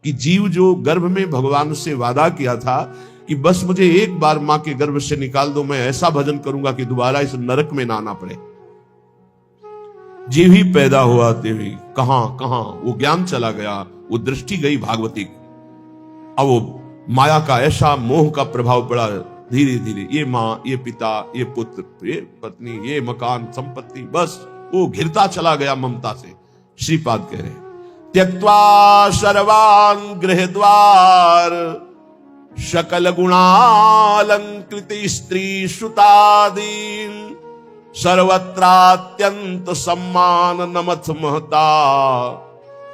कि जीव जो गर्भ में भगवान से वादा किया था कि बस मुझे एक बार मां के गर्भ से निकाल दो, मैं ऐसा भजन करूंगा कि दोबारा इस नरक में ना आना पड़े। जीव ही पैदा हुआ हुई कहां कहां वो ज्ञान चला गया, वो दृष्टि गई भागवती। अब वो माया का ऐसा मोह का प्रभाव पड़ा, धीरे धीरे ये मां, ये पिता, ये पुत्र, ये पत्नी, ये मकान, संपत्ति, बस वो घिरता चला गया ममता से। श्रीपाद कह रहे त्यक्त्वा सर्वान् गृह द्वार सकल गुणालंकृत स्त्री श्रुतादीन सर्वत्रात्यंत सम्मान नमथ महता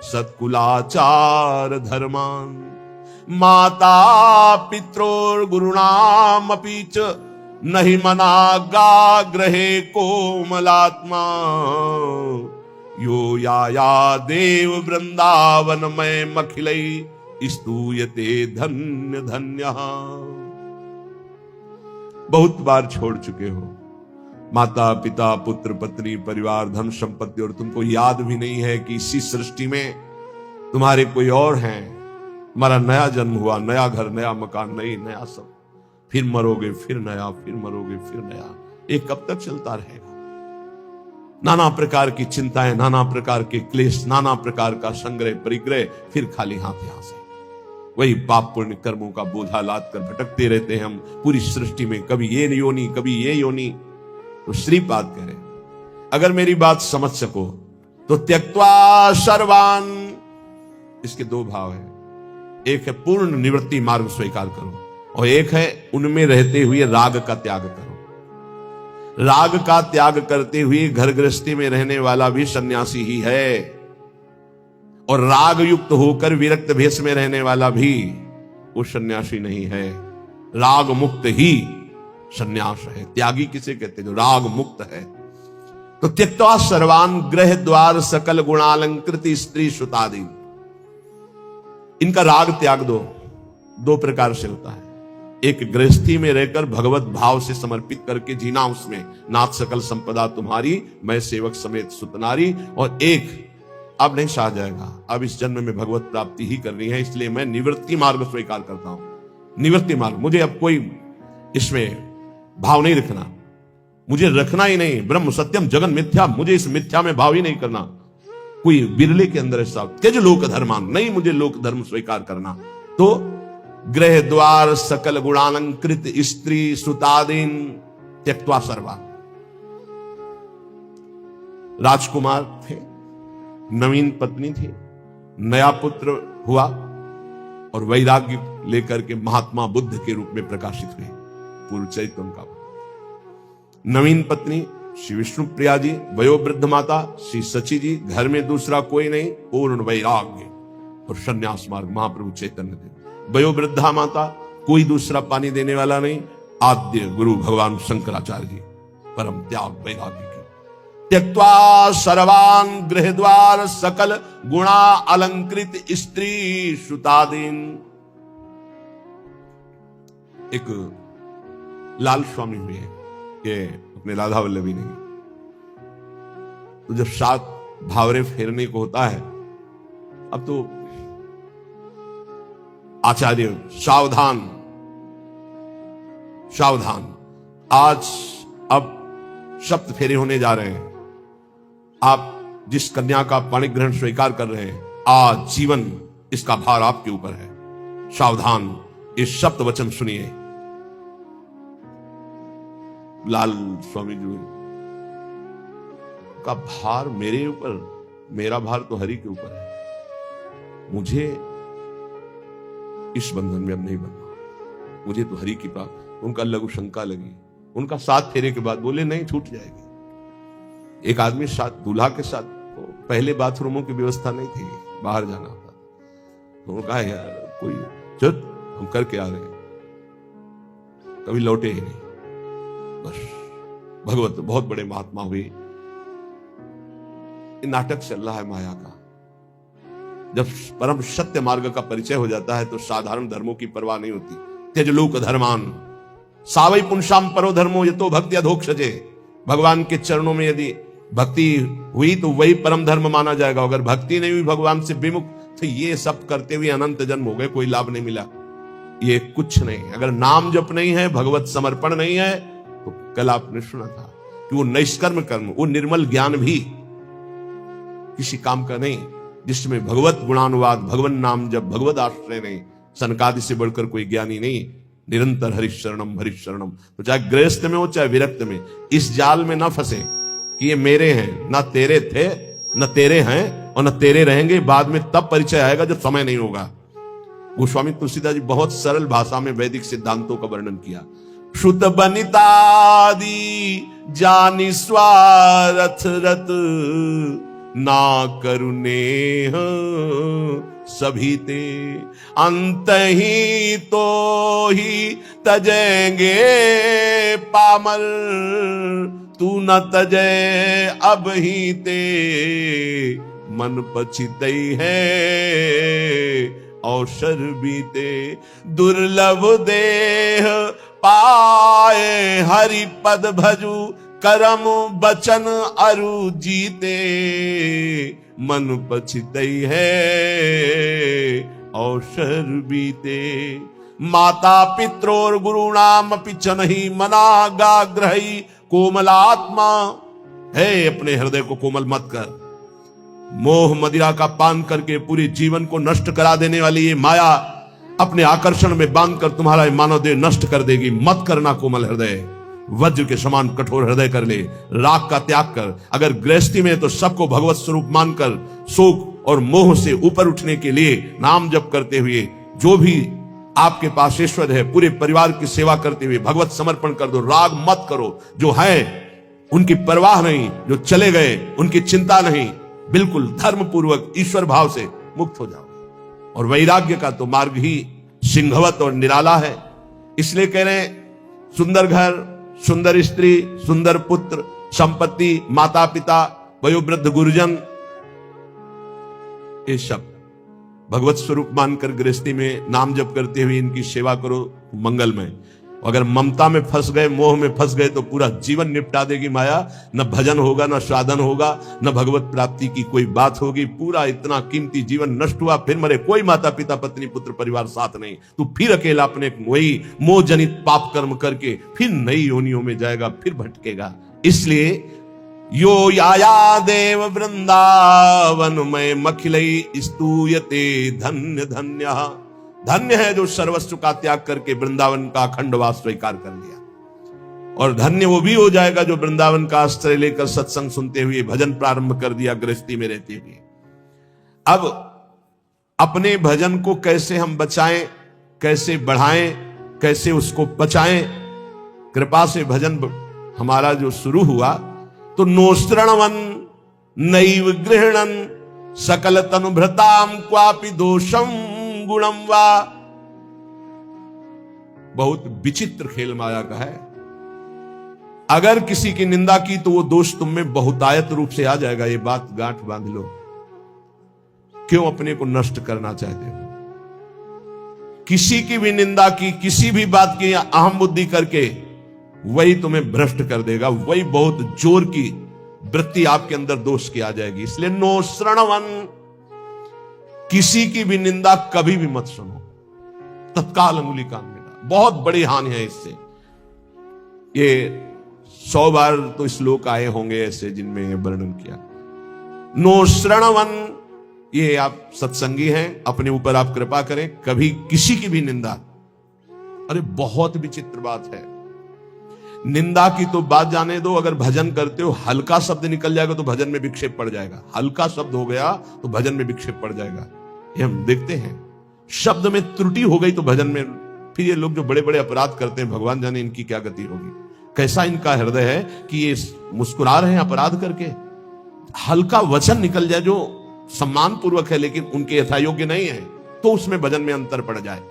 सत्कुलाचार धर्मान माता पित्रोर्गुरुणामपि च नहि मनागाग्रहे कोमलात्मा यो या देव वृंदावनमय मखिलै स्तूयते धन्य धन्य। बहुत बार छोड़ चुके हो माता पिता पुत्र पत्नी परिवार धन संपत्ति, और तुमको याद भी नहीं है कि इसी सृष्टि में तुम्हारे कोई और हैं। हमारा नया जन्म हुआ, नया घर, नया मकान, नया सब, फिर मरोगे, फिर नया, फिर मरोगे, फिर नया। ये कब तक चलता रहेगा? नाना प्रकार की चिंताएं, नाना प्रकार के क्लेश, नाना प्रकार का संग्रह परिग्रह, फिर खाली हाथ यहां से वही पाप पुण्य कर्मों का बोझा लाद कर भटकते रहते हैं हम पूरी सृष्टि में, कभी ये योनि, कभी ये योनि। तो श्रीपाद कह रहे अगर मेरी बात समझ सको तो त्यक्त्वा सर्वान, इसके दो भाव है, एक है पूर्ण निवृत्ति मार्ग स्वीकार करो, और एक है उनमें रहते हुए राग का त्याग करो। राग का त्याग करते हुए घर गृहस्थी में रहने वाला भी सन्यासी ही है, और राग युक्त होकर विरक्त भेष में रहने वाला भी वो सन्यासी नहीं है। राग मुक्त ही सन्यास है। त्यागी किसे कहते जो राग मुक्त है। तो त्यक्त्वा सर्वान गृह द्वार सकल गुणालंकृत स्त्री श्रुतादि, इनका राग त्याग दो। दो प्रकार से होता है, एक गृहस्थी में रहकर भगवत भाव से समर्पित करके जीना, उसमें नाथ सकल संपदा तुम्हारी मैं सेवक समेत सुतनारी, और एक अब नहीं सहा जाएगा, अब इस जन्म में भगवत प्राप्ति ही करनी है, इसलिए मैं निवृत्ति मार्ग स्वीकार करता हूं। निवृत्ति मार्ग, मुझे अब कोई इसमें भाव नहीं रखना, मुझे रखना ही नहीं। ब्रह्म सत्यम जगन मिथ्या, मुझे इस मिथ्या में भाव ही नहीं करना। कोई बिरले के अंदर ऐसा त्यज लोक धर्मान, नहीं मुझे लोक धर्म स्वीकार करना। तो गृह द्वार सकल गुणालंकृत स्त्री सुतादीन त्यक्त्वा सर्वान। राजकुमार थे, नवीन पत्नी थी, नया पुत्र हुआ, और वैराग्य लेकर के महात्मा बुद्ध के रूप में प्रकाशित हुए। पूर्व चरित्र उनका। नवीन पत्नी श्री विष्णु प्रिया जी, वयोवृद्ध माता श्री सची जी, घर में दूसरा कोई नहीं, पूर्ण वैराग्य और संन्यास मार्ग महाप्रभु चैतन्य देव। वयोवृद्धा माता, कोई दूसरा पानी देने वाला नहीं, आद्य गुरु भगवान शंकराचार्य जी, परम त्याग वैराग्य की। त्यक्त्वा सर्वान गृह द्वार सकल गुणा अलंकृत स्त्री श्रुतादीन। एक लाल स्वामी हुए हैं, ये अपने राधा वल्लभी नहीं। तो जब 7 भावरे फेरने को होता है, अब तो आचार्य सावधान सावधान, आज अब सप्त फेरे होने जा रहे हैं। आप जिस कन्या का पाणिग्रहण स्वीकार कर रहे हैं, आज जीवन इसका भार आपके ऊपर है। सावधान, इस सप्त वचन सुनिए। लाल स्वामी जी का भार मेरे ऊपर, मेरा भार तो हरि के ऊपर है। मुझे इस बंधन में अब नहीं बनना, मुझे तो हरि की प्राप्त। उनका लघु शंका लगी, उनका 7 फेरे के बाद बोले नहीं, छूट जाएगी। एक आदमी साथ दूल्हा के साथ, तो पहले बाथरूमों की व्यवस्था नहीं थी, बाहर जाना था। तो उन्होंने कहा यार कोई चल हम करके आ रहे हैं, कभी लौटे ही नहीं। बस भगवत बहुत बड़े महात्मा हुए। नाटक चल रहा है माया का। जब परम सत्य मार्ग का परिचय हो जाता है तो साधारण धर्मों की परवाह नहीं होती। त्यजलोक धर्मान सावै पुंसाम परो धर्मो यतो भक्ति अधोक्षजे। भगवान के चरणों में यदि भक्ति हुई तो वही परम धर्म माना जाएगा। अगर भक्ति नहीं हुई, भगवान से विमुख, तो ये सब करते हुए अनंत जन्म हो गए, कोई लाभ नहीं मिला। ये कुछ नहीं। अगर नाम जप नहीं है, भगवत समर्पण नहीं है, तो कल आपने सुना था कि वो निष्कर्म कर्म, वो निर्मल ज्ञान भी किसी काम का नहीं, जिसमें भगवत गुणानुवाद, भगवान नाम जप, भगवत आश्रय नहीं, सनकादि से बढ़कर कोई ज्ञानी नहीं। निरंतर हरिशरणम हरिशरणम। तो चाहे गृहस्थ में हो चाहे विरक्त में, इस जाल में ना फंसे कि ये मेरे हैं, ना तेरे थे, न तेरे हैं और न तेरे रहेंगे। बाद में तब परिचय आएगा जब समय नहीं होगा। गोस्वामी तुलसीदास जी बहुत सरल भाषा में वैदिक सिद्धांतों का वर्णन किया। श्रुत बनितादि जानि स्वारथ रत, ना करुणे सभी ते, अंत ही तो ही तजेंगे पामर, तू न तजय अब ही ते, मन पछितई है अवसर बीते। दुर्लभ देह पाए हरि पद भजू, करम बचन अरु जीते, मन पछितई है अवसर बीते। माता पित्रोर गुरुणाम पिचन ही मनागाग्रही, कोमलात्मा है अपने हृदय को कोमल मत कर। मोह मदिरा का पान करके पूरे जीवन को नष्ट करा देने वाली ये माया अपने आकर्षण में बांधकर तुम्हारा मानव देह नष्ट कर देगी। मत करना कोमल हृदय, वज्र के समान कठोर हृदय कर ले। राग का त्याग कर। अगर गृहस्थी में तो सबको भगवत स्वरूप मानकर शोक और मोह से ऊपर उठने के लिए नाम जप करते हुए, जो भी आपके पास ईश्वर है, पूरे परिवार की सेवा करते हुए भगवत समर्पण कर दो। राग मत करो। जो है उनकी परवाह नहीं, जो चले गए उनकी चिंता नहीं, बिल्कुल धर्म पूर्वक ईश्वर भाव से मुक्त हो जाओ। और वैराग्य का तो मार्ग ही सिंहवत और निराला है। इसलिए कह रहे हैं, सुंदर घर, सुंदर स्त्री, सुंदर पुत्र, संपत्ति, माता पिता, वयोवृद्ध गुरुजन, ये सब भगवत स्वरूप मानकर गृहस्थी में नाम जप करते हुए इनकी सेवा करो, मंगलमय। अगर ममता में फंस गए, मोह में फंस गए, तो पूरा जीवन निपटा देगी माया। न भजन होगा, न साधन होगा, न भगवत प्राप्ति की कोई बात होगी। पूरा इतना कीमती जीवन नष्ट हुआ, फिर मरे। कोई माता पिता पत्नी पुत्र परिवार साथ नहीं, तू फिर अकेला अपने वही मोह जनित पाप कर्म करके फिर नई योनियों में जाएगा, फिर भटकेगा। इसलिए यो याया देव वृंदावन में मखिलई स्तूयते धन्य धन्य। धन्य है जो सर्वस्व का त्याग करके वृंदावन का अखंडवास स्वीकार कर लिया। और धन्य वो भी हो जाएगा जो वृंदावन का आश्रय लेकर सत्संग सुनते हुए भजन प्रारंभ कर दिया गृहस्थी में रहते हुए। अब अपने भजन को कैसे हम बचाएं, कैसे बढ़ाएं, कैसे उसको बचाएं। कृपा से भजन हमारा जो शुरू हुआ, तो नोश्रणवन नैव गृहणन सकल तनुभृताम क्वापि दोषम गुणम वा। बहुत विचित्र खेल माया का है। अगर किसी की निंदा की तो वो दोष तुम में बहुतायत रूप से आ जाएगा। ये बात गांठ बांध लो। क्यों अपने को नष्ट करना चाहते हो? किसी की भी निंदा की, किसी भी बात की अहम बुद्धि करके, वही तुम्हें भ्रष्ट कर देगा। वही बहुत जोर की वृत्ति आपके अंदर दोष की आ जाएगी। इसलिए नो श्रणवन, किसी की भी निंदा कभी भी मत सुनो, तत्काल अंगुली कान में डाल। बहुत बड़ी हानि है इससे। ये 100 बार तो श्लोक आए होंगे ऐसे जिनमें ये वर्णन किया। नो श्रणवन, ये आप सत्संगी हैं, अपने ऊपर आप कृपा करें, कभी किसी की भी निंदा। अरे बहुत विचित्र बात है। निंदा की तो बात जाने दो, अगर भजन करते हो हल्का शब्द निकल जाएगा तो भजन में विक्षेप पड़ जाएगा। हल्का शब्द हो गया तो भजन में विक्षेप पड़ जाएगा। ये हम देखते हैं। शब्द में त्रुटि हो गई तो भजन में, फिर ये लोग जो बड़े बड़े अपराध करते हैं, भगवान जाने इनकी क्या गति होगी। कैसा इनका हृदय है कि ये मुस्कुरा रहे हैं अपराध करके। हल्का वचन निकल जाए जो सम्मान पूर्वक है लेकिन उनके यथायोग्य नहीं है, तो उसमें भजन में अंतर पड़ जाए।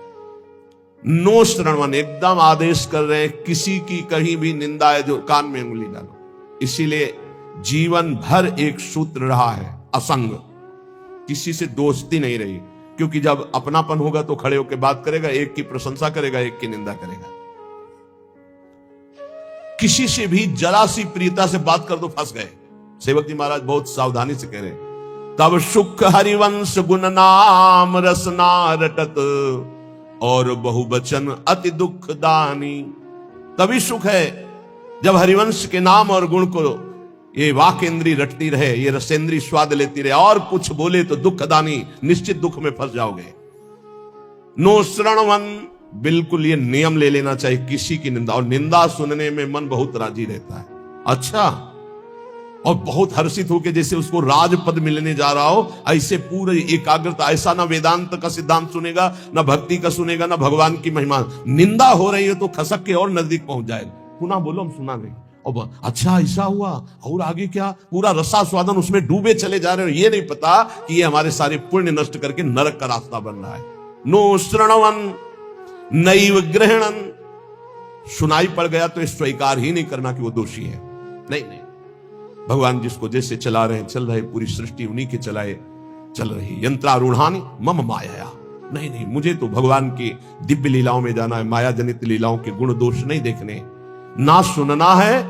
नो श्रणवन, एकदम आदेश कर रहे हैं, किसी की कहीं भी निंदा है जो कान में उंगली डालो। इसीलिए जीवन भर एक सूत्र रहा है, असंग। किसी से दोस्ती नहीं रही, क्योंकि जब अपनापन होगा तो खड़े होकर बात करेगा, एक की प्रशंसा करेगा, एक की निंदा करेगा। किसी से भी जरा सी प्रियता से बात कर दो फंस गए। सेवक जी महाराज बहुत सावधानी से कह रहे हैं, तब सुख हरिवंश गुण नाम रसना रटत, और बहुवचन अति दुख दानी। तभी सुख है जब हरिवंश के नाम और गुण को ये वाकेंद्री रटती रहे, ये रसेंद्री स्वाद लेती रहे, और कुछ बोले तो दुखदानी, निश्चित दुख में फंस जाओगे। नो श्रणवन, बिल्कुल ये नियम ले लेना चाहिए किसी की निंदा, और निंदा सुनने में मन बहुत राजी रहता है। अच्छा, और बहुत हर्षित होकर जैसे उसको राजपद मिलने जा रहा हो, ऐसे पूरे एकाग्रता, ऐसा ना वेदांत का सिद्धांत सुनेगा, ना भक्ति का सुनेगा, ना भगवान की महिमा। निंदा हो रही है तो खसक के और नजदीक पहुंच जाएगा। पुनः बोलो, हम सुना नहीं। और अच्छा ऐसा हुआ, और आगे क्या, पूरा रसा स्वादन उसमें डूबे चले जा रहे हो। ये नहीं पता कि ये हमारे सारे पुण्य नष्ट करके नरक का रास्ता बन रहा है। नो श्रणवन नैव ग्रहणन, सुनाई पड़ गया तो स्वीकार ही नहीं करना कि वो दोषी है। नहीं नहीं, भगवान जिसको जैसे चला रहे हैं चल रहे, पूरी सृष्टि उन्हीं के चलाए चल रही। यंत्रारूढ़ानि मम माया, नहीं नहीं, मुझे तो भगवान की दिव्य लीलाओं में जाना है, माया जनित लीलाओं के गुण दोष नहीं देखने। ना सुनना है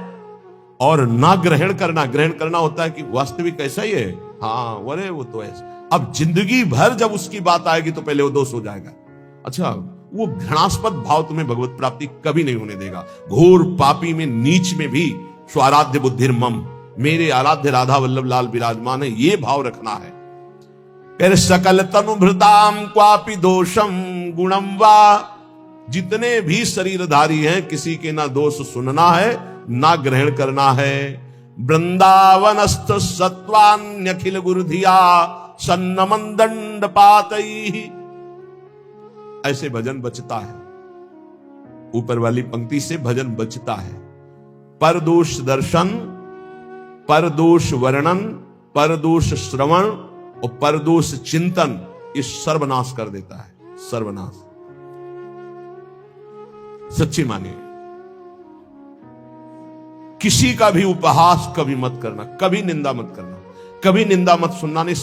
और ना ग्रहण करना। ग्रहण करना होता है कि वास्तविक ऐसा ही है, हाँ अरे वो तो ऐसा। अब जिंदगी भर जब उसकी बात आएगी तो पहले वो दोष हो जाएगा। अच्छा, वो घृणास्पद भाव तुम्हें भगवत प्राप्ति कभी नहीं होने देगा। घोर पापी में, नीच में भी स्वाराध्य बुद्धिर मम, मेरे आराध्य राधा वल्लभ लाल विराजमान है, ये भाव रखना है। फिर सकल तनुभृताम क्वापि दोषम गुणम वा, जितने भी शरीरधारी हैं किसी के ना दोष सुनना है ना ग्रहण करना है। वृंदावनस्थ सत्वान्यखिल गुरुधिया सन्नमन दंड पातई, ऐसे भजन बचता है। ऊपर वाली पंक्ति से भजन बचता है। परदोष दर्शन, परदोष वर्णन, परदोष श्रवण और परदोष चिंतन, ये सर्वनाश कर देता है। सर्वनाश सच्ची मानिए। किसी का भी उपहास कभी मत करना, कभी निंदा मत करना, कभी निंदा मत सुनना। नहीं,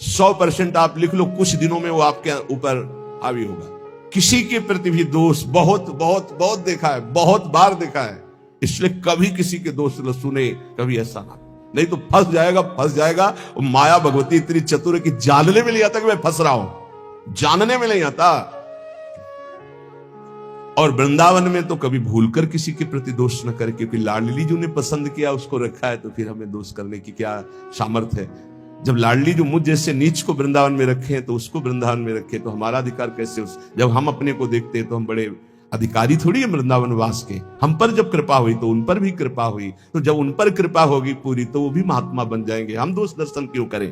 100% आप लिख लो, कुछ दिनों में वो आपके ऊपर हावी होगा। किसी के प्रति भी दोष बहुत बहुत बहुत देखा है, बहुत बार देखा है, इसलिए कभी किसी के दोष न सुने, कभी ऐसा ना, नहीं तो फंस जाएगा, फंस जाएगा। और माया भगवती इतनी चतुर है कि जानने में नहीं आता कि मैं फंस रहा हूं, जानने में नहीं आता। और वृंदावन में तो कभी भूलकर किसी के प्रति दोष न करे, क्योंकि लाडली जी ने पसंद किया, उसको रखा है, तो फिर हमें दोष करने की क्या सामर्थ्य है। जब लाडली जो मुझ जैसे नीच को वृंदावन में रखे हैं तो उसको वृंदावन में रखे, तो हमारा अधिकार कैसे जब हम अपने को देखते हैं तो हम बड़े अधिकारी थोड़ी है वृंदावन वास के। हम पर जब कृपा हुई तो उन पर भी कृपा हुई, तो जब उन पर कृपा होगी पूरी तो वो भी महात्मा बन जाएंगे। हम दोष दर्शन क्यों करें।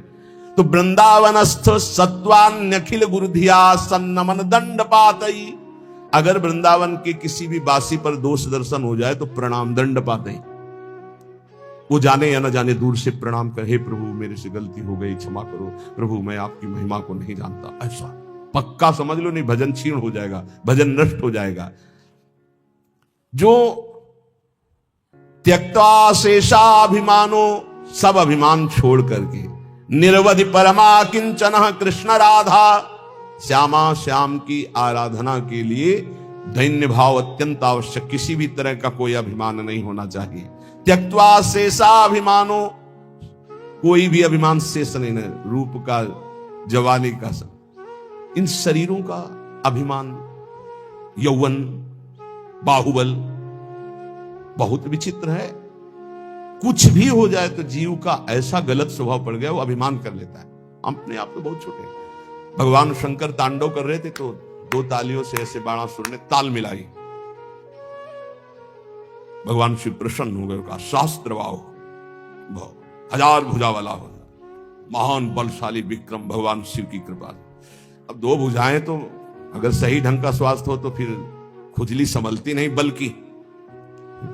तो वृंदावनस्थ सत्वान्यखिल गुरुधिया सन्नमन दंड पातई, अगर वृंदावन के किसी भी बासी पर दोष दर्शन हो जाए तो प्रणाम दंड पातई, वो जाने या न जाने दूर से प्रणाम कर, हे प्रभु मेरे से गलती हो गई, क्षमा करो प्रभु, मैं आपकी महिमा को नहीं जानता। ऐसा पक्का समझ लो, नहीं भजन क्षीण हो जाएगा, भजन नष्ट हो जाएगा। जो त्यक्ता शेषाभिमानो, सब अभिमान छोड़ करके निर्वधि परमा किंचन कृष्ण राधा, श्यामा श्याम की आराधना के लिए दैन्य भाव अत्यंत आवश्यक। किसी भी तरह का कोई अभिमान नहीं होना चाहिए। त्यक्त्वा शेषाभिमानो, कोई भी अभिमान शेष नहीं है, रूप का, जवानी का, सब इन शरीरों का अभिमान, यौवन, बाहुबल बहुत विचित्र है। कुछ भी हो जाए तो जीव का ऐसा गलत स्वभाव पड़ गया, वो अभिमान कर लेता है। हम अपने आप तो बहुत छोटे हैं। भगवान शंकर तांडव कर रहे थे तो 2 तालियों से ऐसे बाणासुर ने ताल मिलाई, भगवान शिव प्रसन्न हो गए, कहा शास्त्र वाह, 1000 भुजा वाला हो, महान बलशाली विक्रम भगवान शिव की कृपा। अब 2 भुजाएं तो अगर सही ढंग का स्वास्थ्य हो तो फिर खुजली संभलती नहीं, बल्कि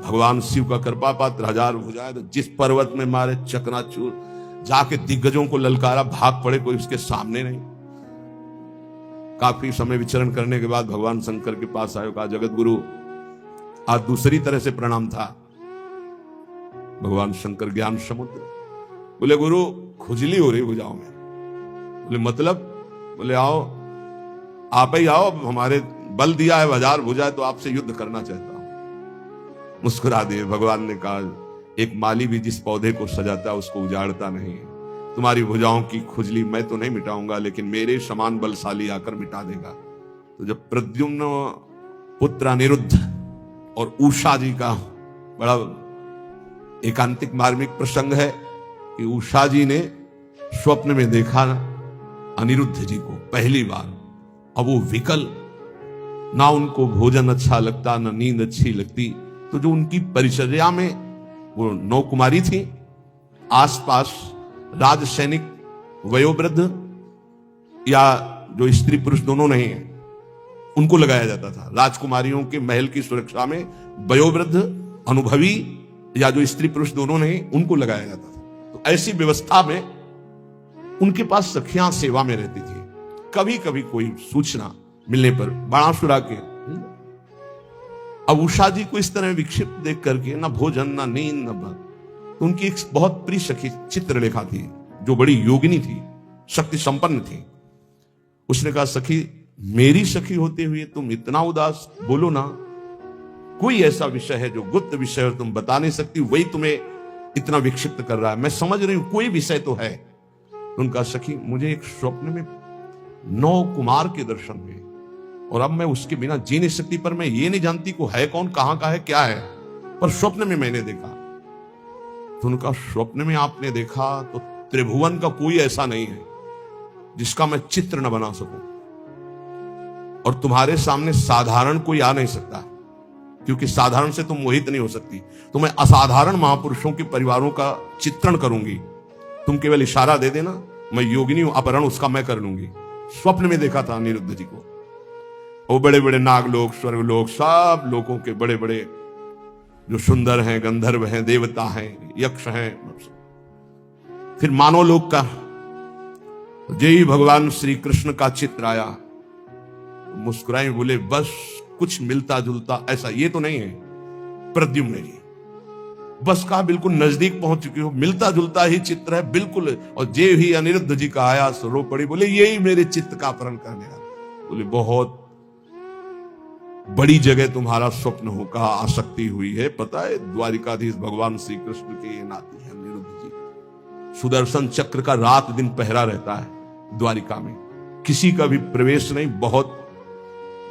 भगवान शिव का कृपा पात्र 1000 भुजाएं, तो जिस पर्वत में मारे चकनाचूर, जाके दिग्गजों को ललकारा, भाग पड़े, कोई उसके सामने नहीं। काफी समय विचरण करने के बाद भगवान शंकर के पास आए, कहा जगत गुरु, आज दूसरी तरह से प्रणाम था। भगवान शंकर ज्ञान समुद्र, बोले गुरु खुजली हो रही भुजाओं में। बोले मतलब? बोले आओ, आप ही आओ, हमारे बल दिया है, 1000 भुजा है, तो आपसे युद्ध करना चाहता हूं। मुस्कुरा दिए। भगवान ने कहा एक माली भी जिस पौधे को सजाता है उसको उजाड़ता नहीं, तुम्हारी भुजाओं की खुजली मैं तो नहीं मिटाऊंगा, लेकिन मेरे समान बलशाली आकर मिटा देगा। तो जब प्रद्युम्न पुत्र अनिरुद्ध और उषा जी का बड़ा एकांतिक मार्मिक प्रसंग है कि उषा जी ने स्वप्न में देखा अनिरुद्ध जी को पहली बार। अब वो विकल, ना उनको भोजन अच्छा लगता, ना नींद अच्छी लगती। तो जो उनकी परिचर्या में वो 9 कुमारी थी, आसपास राज सैनिक वयोवृद्ध या जो स्त्री पुरुष दोनों नहीं है उनको लगाया जाता था। राजकुमारियों के महल की सुरक्षा में वयोवृद्ध, अनुभवी या जो स्त्री पुरुष दोनों नहीं उनको लगाया जाता था। तो ऐसी व्यवस्था में उनके पास सखियां सेवा में रहती थी। कभी कभी कोई सूचना मिलने पर बाणासुर के, अब उषा जी को इस तरह विक्षिप्त देख करके ना भोजन ना नींद ना बल, तो उनकी एक बहुत प्रिय सखी चित्रलेखा थी जो बड़ी योगिनी थी, शक्ति संपन्न थी। उसने कहा, सखी मेरी सखी होते हुए तुम इतना उदास, बोलो ना, कोई ऐसा विषय है जो गुप्त विषय और तुम बता नहीं सकती, वही तुम्हें इतना विक्षिप्त कर रहा है। मैं समझ रही हूं कोई विषय तो है। उनका, सखी मुझे एक स्वप्न में 9 कुमार के दर्शन हुए और अब मैं उसके बिना जी नहीं सकती, पर मैं ये नहीं जानती को है कौन, कहां का है, क्या है, पर स्वप्न में मैंने देखा। तो उनका, स्वप्न में आपने देखा तो त्रिभुवन का कोई ऐसा नहीं है जिसका मैं चित्र न बना सकूं, और तुम्हारे सामने साधारण कोई आ नहीं सकता, क्योंकि साधारण से तुम मोहित नहीं हो सकती। तो मैं असाधारण महापुरुषों के परिवारों का चित्रण करूंगी, तुम केवल इशारा दे देना, मैं योगिनी अपहरण उसका मैं कर लूंगी। स्वप्न में देखा था अनिरुद्ध जी को। वो बड़े बड़े नागलोक, स्वर्गलोक, सब लोगों के बड़े बड़े जो सुंदर हैं, गंधर्व हैं, देवता हैं, यक्ष हैं, फिर मानव लोक का जय भगवान श्री कृष्ण का चित्र आया। मुस्कुराए, बोले बस कुछ मिलता जुलता ऐसा ये तो नहीं है प्रद्युम्न जी, बस कहा बिल्कुल नजदीक पहुंच चुकी हो, मिलता जुलता ही चित्र है बिल्कुल। और जे ही अनिरुद्ध जी का आया सो रो पड़ी, बोले यही मेरे चित्त का अपहरण करने वाला। बोले बहुत बड़ी जगह तुम्हारा स्वप्न होगा, आसक्ति हुई है, पता है द्वारिकाधीश भगवान श्री कृष्ण के ये नाती है अनिरुद्ध जी। सुदर्शन चक्र का रात दिन पहरा रहता है द्वारिका में, किसी का भी प्रवेश नहीं। बहुत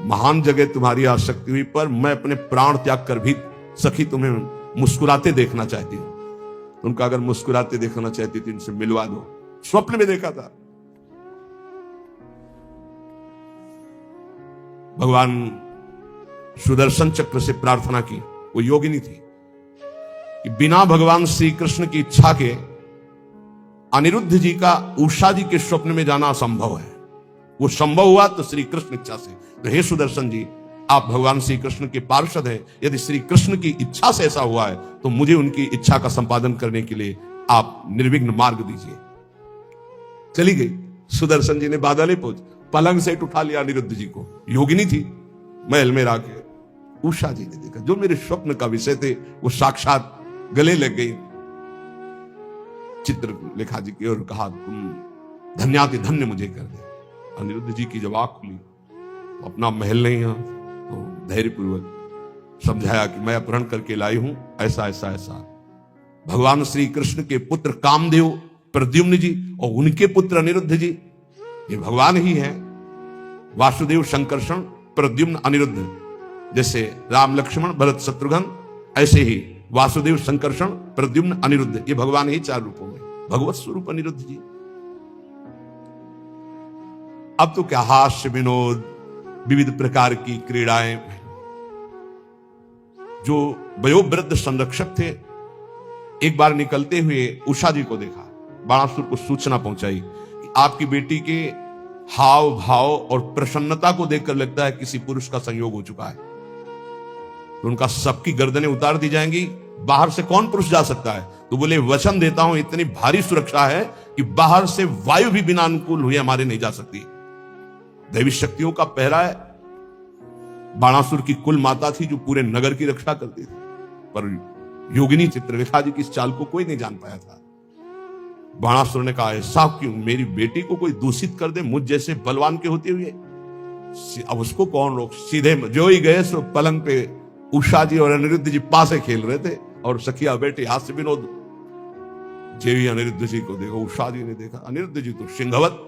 महान जगह तुम्हारी आसक्ति हुई, पर मैं अपने प्राण त्याग कर भी सखी तुम्हें मुस्कुराते देखना चाहती हूं। उनका, अगर मुस्कुराते देखना चाहती तो इनसे मिलवा दो। स्वप्न में देखा था। भगवान सुदर्शन चक्र से प्रार्थना की, वो योगिनी थी, कि बिना भगवान श्री कृष्ण की इच्छा के अनिरुद्ध जी का उषा जी के स्वप्न में जाना असंभव है। वो संभव हुआ तो श्री कृष्ण इच्छा से। तो हे सुदर्शन जी, आप भगवान श्री कृष्ण के पार्षद हैं, यदि श्री कृष्ण की इच्छा से ऐसा हुआ है तो मुझे उनकी इच्छा का संपादन करने के लिए आप निर्विघ्न मार्ग दीजिए। चली गई। सुदर्शन जी ने बादल पहुंच पलंग से उठा लिया अनिरुद्ध जी को। योगिनी थी, महल में राके उषा जी ने देखा, जो मेरे स्वप्न का विषय थे वो साक्षात गले लग गई चित्रलेखा जी की और कहा, तुम धन्याति धन्य मुझे कर दे। अनिरुद्ध जी की जब आंख खुली तो अपना महल नहीं है, तो धैर्यपूर्वक समझाया कि मैं अपहरण करके लाई हूं, ऐसा ऐसा ऐसा। भगवान श्री कृष्ण के पुत्र कामदेव प्रद्युम्न जी और उनके पुत्र अनिरुद्ध जी ये भगवान ही हैं। वासुदेव संकर्षण प्रद्युम्न अनिरुद्ध, जैसे राम लक्ष्मण भरत शत्रुघ्न, ऐसे ही वासुदेव संकर्षण प्रद्युम्न अनिरुद्ध, ये भगवान ही 4 रूपों में, भगवत स्वरूप अनिरुद्ध जी। अब तो क्या हास्य विनोद, विविध प्रकार की क्रीड़ाएं। जो वयोवृद्ध संरक्षक थे, एक बार निकलते हुए उषा जी को देखा, बाणासुर को सूचना पहुंचाई कि आपकी बेटी के हाव भाव और प्रसन्नता को देखकर लगता है किसी पुरुष का संयोग हो चुका है, तो उनका सबकी गर्दनें उतार दी जाएंगी, बाहर से कौन पुरुष जा सकता है। तो बोले, वचन देता हूं इतनी भारी सुरक्षा है कि बाहर से वायु भी बिना अनुकूल हुए हमारे नहीं जा सकती। दैवी शक्तियों का पहरा है। बाणासुर की कुल माता थी जो पूरे नगर की रक्षा करती थी, पर योगिनी चित्रलेखा जी की इस चाल को कोई नहीं जान पाया था। बाणासुर ने कहा, ऐसा क्यों, मेरी बेटी को कोई दूषित कर दे मुझ जैसे बलवान के होते हुए, अब उसको कौन रोक। सीधे जो ही गए सो पलंग पे उषा जी और अनिरुद्ध जी पासे खेल रहे थे और सखिया बेटे हास्य विनोद देवी अनिरुद्ध जी को देखो, उषा जी ने देखा अनिरुद्ध जी तो सिंहवत,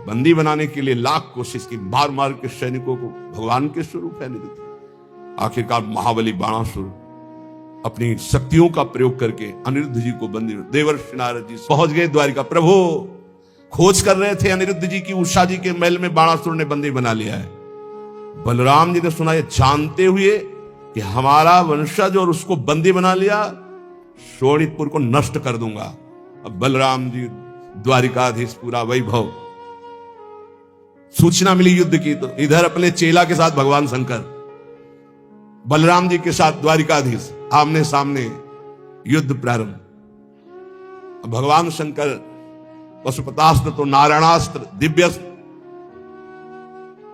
बंदी बनाने के लिए लाख कोशिश की, मार मार के सैनिकों को, भगवान के स्वरूप है अनिरुद्ध। आखिरकार महाबली बाणासुर अपनी शक्तियों का प्रयोग करके अनिरुद्ध जी को बंदी, देवर्षि नारद जी पहुंच गए द्वारिका। प्रभु खोज कर रहे थे अनिरुद्ध जी की, उषा जी के महल में बाणासुर ने बंदी बना लिया है। बलराम जी ने सुना, ये जानते हुए कि हमारा वंशज और उसको बंदी बना लिया, शोणितपुर को नष्ट कर दूंगा। अब बलराम जी द्वारिकाधीश, पूरा वैभव, सूचना मिली युद्ध की तो इधर अपने चेला के साथ भगवान शंकर, बलराम जी के साथ द्वारिकाधीश, आमने सामने युद्ध प्रारंभ। भगवान शंकर पशुपतास्त्र तो नारायणास्त्र, दिव्यास्त्र।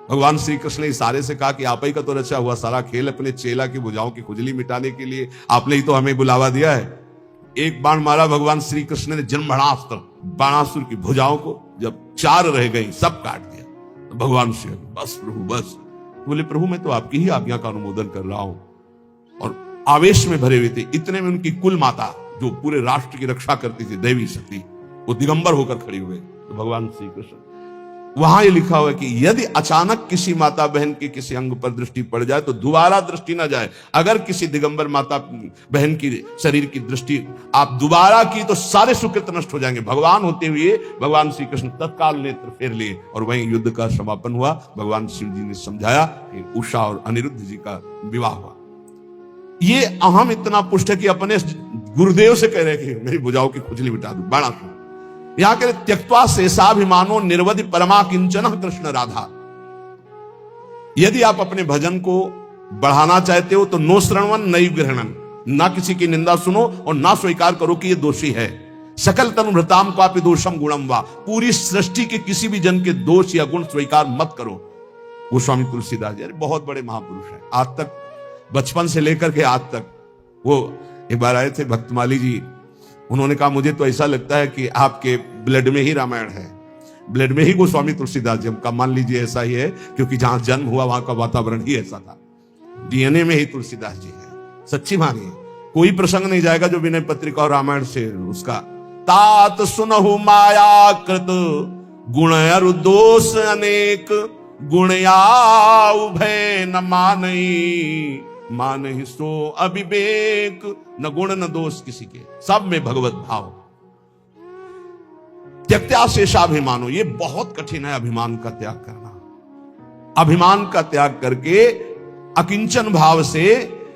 भगवान श्री कृष्ण ने इशारे से कहा कि आप ही का तो रचा हुआ सारा खेल अपने चेला की भुजाओं की खुजली मिटाने के लिए आपने ही तो हमें बुलावा दिया है। एक बाण मारा भगवान श्री कृष्ण ने जन्मणास्त्र, बाणासुर की भुजाओं को जब 4 रह गई सब काट दिया। तो भगवान श्री, बस प्रभु बस। बोले प्रभु मैं तो आपकी ही आज्ञा का अनुमोदन कर रहा हूं। और आवेश में भरे हुए थे। इतने में उनकी कुल माता जो पूरे राष्ट्र की रक्षा करती थी, देवी शक्ति, वो दिगंबर होकर खड़ी हुए। तो भगवान श्री कृष्ण, वहां ये लिखा हुआ है कि यदि अचानक किसी माता बहन के किसी अंग पर दृष्टि पड़ जाए तो दोबारा दृष्टि ना जाए। अगर किसी दिगंबर माता बहन की शरीर की दृष्टि आप दोबारा की तो सारे सुकृत नष्ट हो जाएंगे। भगवान होते हुए भगवान श्री कृष्ण तत्काल नेत्र फेर लिए और वहीं युद्ध का समापन हुआ। भगवान शिव जी ने समझाया कि उषा और अनिरुद्ध जी का विवाह हुआ। ये अहम इतना पुष्ट है कि अपने गुरुदेव से कह रहे कि मेरी भुजाओं की खुजली मिटा दू, बाणासुर। यहां के त्यक्त्वा शेषाभिमानो निर्वधि परमा किंचन कृष्ण राधा। यदि आप अपने भजन को बढ़ाना चाहते हो तो नो श्रवण नैव ग्रहणन, ना किसी की निंदा सुनो और ना स्वीकार करो कि ये दोषी है। सकल तनुभृताम क्वापि दोषम गुणम वा, पूरी सृष्टि के किसी भी जन के दोष या गुण स्वीकार मत करो। गोस्वामी तुलसीदास जी बहुत बड़े महापुरुष हैं, आज तक बचपन से लेकर के आज तक। वो एक बार आए थे भक्तमाली जी, उन्होंने कहा मुझे तो ऐसा लगता है कि आपके ब्लड में ही रामायण है, ब्लड में ही गोस्वामी तुलसीदास जी। का मान लीजिए ऐसा ही है क्योंकि जहां जन्म हुआ वहां का वातावरण ही ऐसा था, डीएनए में ही तुलसीदास जी है। सच्ची मानिए, कोई प्रसंग नहीं जाएगा जो विनय पत्रिका और रामायण से उसका। तात सुनहु माया कृत गुण अरु दोष अनेक, गुण या उभय न मानई, मान ही सो अविवेक, न गुण न दोष किसी के, सब में भगवत भाव। त्यक्त्या शेषाभिमानो, ये बहुत कठिन है अभिमान का त्याग करना। अभिमान का त्याग करके अकिंचन भाव से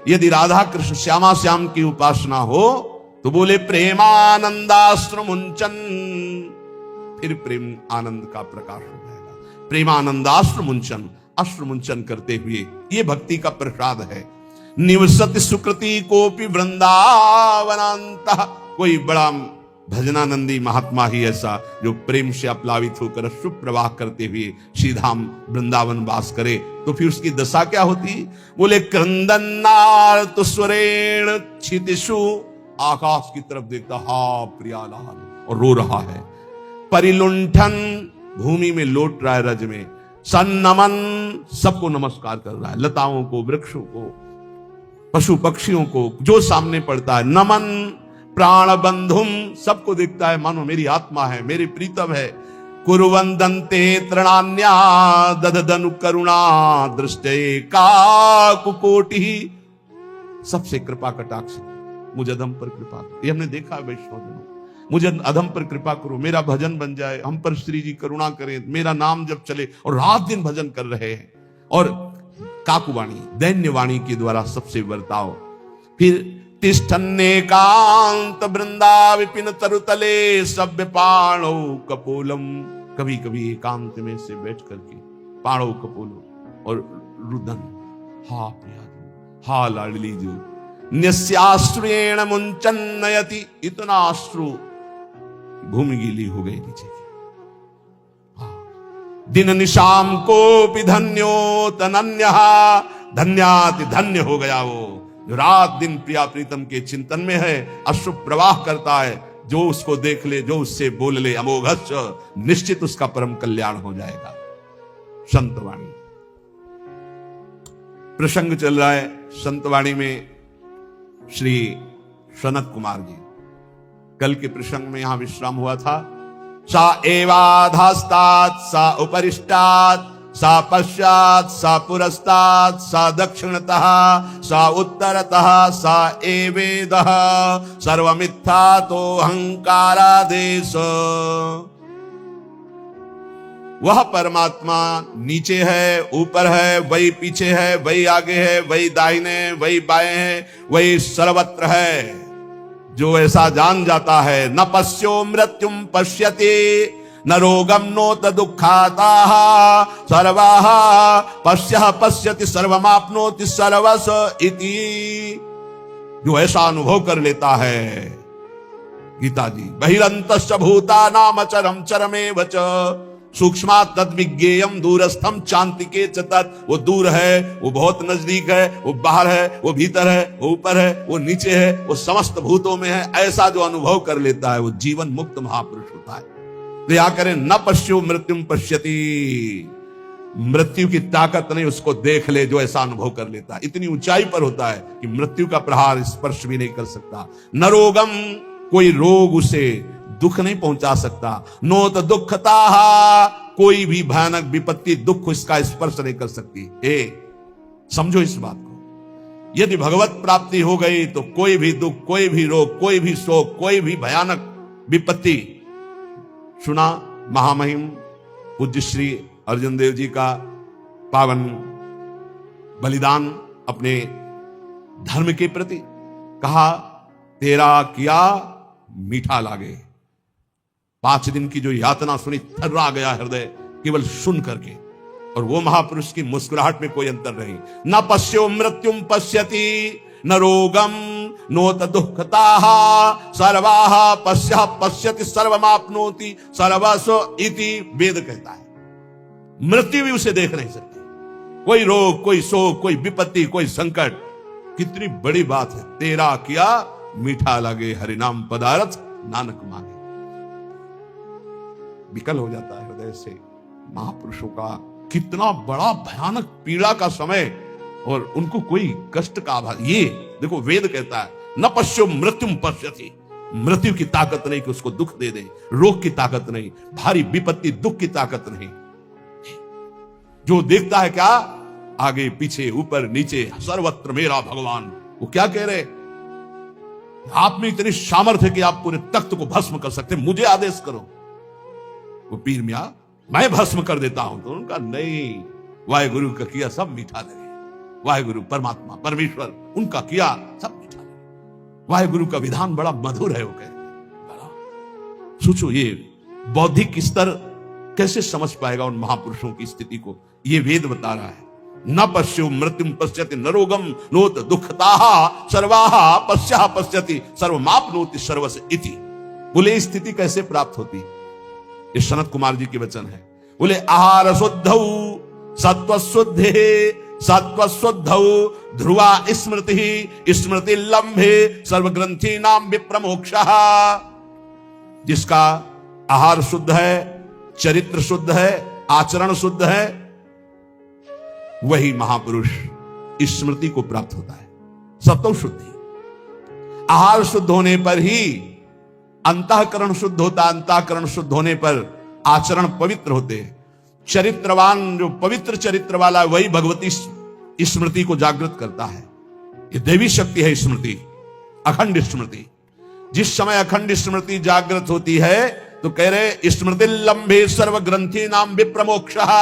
यदि राधा कृष्ण श्यामा श्याम की उपासना हो तो बोले प्रेमानंदाश्र मुंचन, फिर प्रेम आनंद का प्रकाश हो जाएगा। प्रेमानंदाश्र मुंचन, अश्रु मुंचन करते हुए, ये भक्ति का प्रसाद है। निवसति सुकृति कोपि वृंदावनांत, कोई बड़ा भजनानंदी महात्मा ही ऐसा जो प्रेम से अप्लावित होकर अश्रु प्रवाह करते हुए श्रीधाम वृंदावन वास करे तो फिर उसकी दशा क्या होती। बोले क्रंदनार्त स्वरेण क्षितिषु, आकाश की तरफ देखता हा प्रियालाल और रो रहा है। परिलुंठन, भूमि में लौट रहा है रज में। सन्नमन, सबको नमस्कार कर रहा है, लताओं को, वृक्षों को, पशु पक्षियों को, जो सामने पड़ता है। नमन प्राण बंधुम, सबको दिखता है मानो मेरी आत्मा है, मेरी प्रीतम है। कुरुवंदन्ते तृणान्या दददनु करुणा दृष्टे काकुकोटि, सबसे कृपा कटाक्ष, मुझे अधम पर कृपा करो। ये हमने देखा है वैष्णव, मुझे अधम पर कृपा करो, मेरा भजन बन जाए, हम पर श्री जी करुणा करें, मेरा नाम जब चले। और रात दिन भजन कर रहे हैं। और काकुवाणी, दैन्यवाणी के द्वारा सबसे बर्ताव। फिर तिष्ठन्नेकांत वृंदा विपिन तरुतले सभ्य पाणो कपोलम, कभी कभी एकांत में से बैठ करके पाणो कपोलो और रुदन, हा प्रिया, हा लाडली जो, न्यस्याश्रुएण मुंचन नयति, इतना अश्रु भूमि गीली हो गई नीचे की। दिन निशाम को भी धन्यो तनन्यः, धन्याति धन्य हो गया वो जो रात दिन प्रिया प्रीतम के चिंतन में है, अश्रु प्रवाह करता है। जो उसको देख ले, जो उससे बोल ले, अमोघश्च, निश्चित उसका परम कल्याण हो जाएगा। संतवाणी प्रसंग चल रहा है। संतवाणी में श्री सनत कुमार जी कल के प्रसंग में यहां विश्राम हुआ था। सा एवाधास्तात् सा उपरिष्टात् सा पश्चात् सा पुरस्तात् सा दक्षिणतः सा उत्तरतः सा एवेदः सर्वमिथ्यातो अहंकारादेश। वह परमात्मा नीचे है, ऊपर है, वही पीछे है, वही आगे है, वही दाहिने, वही बाएं है, वही सर्वत्र है। जो ऐसा जान जाता है, न पश्यो मृत्युम पश्यति न रोगम नोत दुखाता सर्वाः पश्यः पश्यति सर्वमाप्नोति सर्वस इति। जो ऐसा अनुभव कर लेता है, गीता जी, बहिरंतश्च भूतानाम अचरम चरमेव च सूक्ष्मात् तद्विज्ञेयम् दूरस्थम चान्तिके च तत्। वो दूर है, वो बहुत नजदीक है, वो बाहर है, वो भीतर है, वो ऊपर है, वो नीचे है, वो समस्त भूतों में है। ऐसा जो अनुभव कर लेता है वो जीवन मुक्त महापुरुष होता है। तो या करें न पश्यो मृत्युम पश्यति, मृत्यु की ताकत नहीं, उसको देख ले जो ऐसा अनुभव कर लेता है। इतनी ऊंचाई पर होता है कि मृत्यु का प्रहार स्पर्श भी नहीं कर सकता। न रोगम, कोई रोग उसे दुख नहीं पहुंचा सकता। नोत दुखता, कोई भी भयानक विपत्ति दुख इसका स्पर्श नहीं कर सकती। समझो इस बात को। यदि भगवत प्राप्ति हो गई तो कोई भी दुख, कोई भी रोग, कोई भी शोक, कोई भी भयानक विपत्ति। सुना महामहिम पूज्य श्री अर्जुन देव जी का पावन बलिदान अपने धर्म के प्रति। कहा तेरा किया मीठा लागे। 5 दिन की जो यातना सुनी, थर्रा गया हृदय केवल सुन करके। और वो महापुरुष की मुस्कुराहट में कोई अंतर नहीं। न पश्यो मृत्युम पश्यति न रोगम नोत दुखताः सर्वाः पश्यः पश्यति सर्वमाप्नोति सर्वस्व इति। वेद कहता है मृत्यु भी उसे देख नहीं सकती। कोई रोग, कोई शोक, कोई विपत्ति, कोई संकट, कितनी बड़ी बात है। तेरा किया मीठा लगे, हरिनाम पदारथ नानक मांगे। विकल हो जाता है हृदय से महापुरुषों का कितना बड़ा भयानक पीड़ा का समय, और उनको कोई कष्ट का आभास। ये देखो वेद कहता है न पश्यो मृत्युम पश्यति, मृत्यु की ताकत नहीं कि उसको दुख दे दे, रोग की ताकत नहीं, भारी विपत्ति दुख की ताकत नहीं। जो देखता है क्या, आगे पीछे ऊपर नीचे सर्वत्र मेरा भगवान। वो क्या कह रहे, आप में इतनी सामर्थ्य कि आप पूरे तख्त को भस्म कर सकते, मुझे आदेश करो। वो पीर मियां मैं भस्म कर देता हूं। तो उनका नहीं, वाहेगुरु का किया सब मीठा लगे। वाहेगुरु परमात्मा परमेश्वर, उनका किया सब मीठा लगे। वाहेगुरु का विधान बड़ा मधुर है। वो कह बड़ा सोचो, ये बौद्धिक स्तर कैसे समझ पाएगा उन महापुरुषों की स्थिति को। ये वेद बता रहा है न पश्यो मृत्युम पश्यति न रोगम नोत दुखताः सर्वाः पश्यः पश्यति सर्वमाप्नोति सर्वस्य इति। बोले स्थिति कैसे प्राप्त होती, ये सनत कुमार जी के वचन है। बोले आहार शुद्धौ सत्व शुद्धे सत्व शुद्धौ ध्रुवा स्मृति स्मृति लंभे सर्वग्रंथि नाम विप्रमोक्षः। जिसका आहार शुद्ध है, चरित्र शुद्ध है, आचरण शुद्ध है, वही महापुरुष स्मृति को प्राप्त होता है। सत्व शुद्धि, आहार शुद्ध होने पर ही अंतःकरण शुद्ध होता, अंतःकरण शुद्ध होने पर आचरण पवित्र होते हैं। चरित्रवान, जो पवित्र चरित्र वाला, वही भगवती स्मृति को जागृत करता है। ये देवी शक्ति है स्मृति, अखंड स्मृति। जिस समय अखंड स्मृति जागृत होती है तो कह रहे स्मृति लंबे सर्व ग्रंथि नाम विप्रमोक्षः।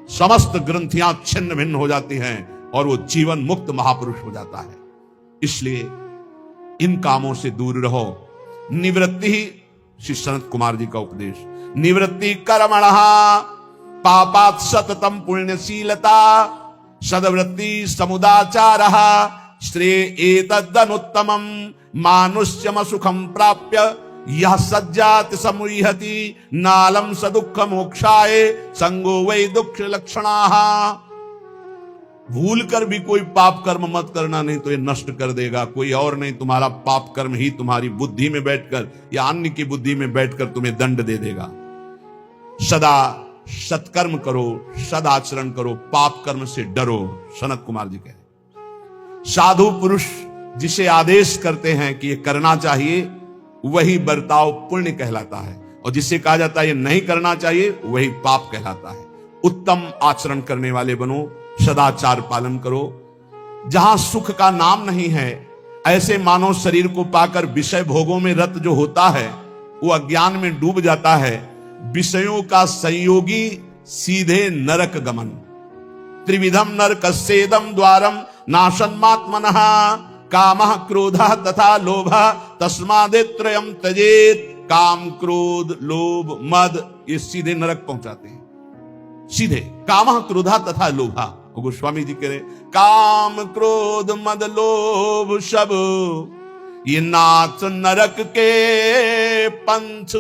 समस्त ग्रंथियां छिन्न भिन्न हो जाती हैं और वो जीवन मुक्त महापुरुष हो जाता है। इसलिए इन कामों से दूर रहो। निवृत्ति ही श्री सनत कुमार जी का उपदेश, निवृत्ति कर्मणः पापात् सततम पुण्यशीलता सदवृत्ति समुदाचारः श्रेय एतदनुत्तमं मानुष्यम सुखम प्राप्य यह सज्जाति समुह्यति नालम सदुख मोक्षाय संगो वै दुख लक्षणाः। भूल कर भी कोई पाप कर्म मत करना, नहीं तो ये नष्ट कर देगा। कोई और नहीं, तुम्हारा पाप कर्म ही तुम्हारी बुद्धि में बैठकर या अन्य की बुद्धि में बैठकर तुम्हें दंड दे देगा। सदा सत्कर्म करो, सदाचरण करो, पाप कर्म से डरो। सनत कुमार जी कहे साधु पुरुष जिसे आदेश करते हैं कि ये करना चाहिए, वही बर्ताव पुण्य कहलाता है, और जिसे कहा जाता है ये नहीं करना चाहिए वही पाप कहलाता है। उत्तम आचरण करने वाले बनो, सदाचार पालन करो। जहां सुख का नाम नहीं है, ऐसे मानव शरीर को पाकर विषय भोगों में रत जो होता है वो अज्ञान में डूब जाता है। विषयों का संयोगी सीधे नरक गमन। त्रिविधम नरकस्येदं द्वारम नाशन्मात्मनः कामः क्रोधः तथा लोभः तस्मादेत्रयम् त्यजेत्। काम, क्रोध, लोभ, मद ये सीधे नरक पहुंचाते हैं। सीधे कामः क्रोधः तथा लोभः। गोस्वामी जी कह रहे काम, क्रोध, मद, लोभ सब ये नाथ नरक के पंथ,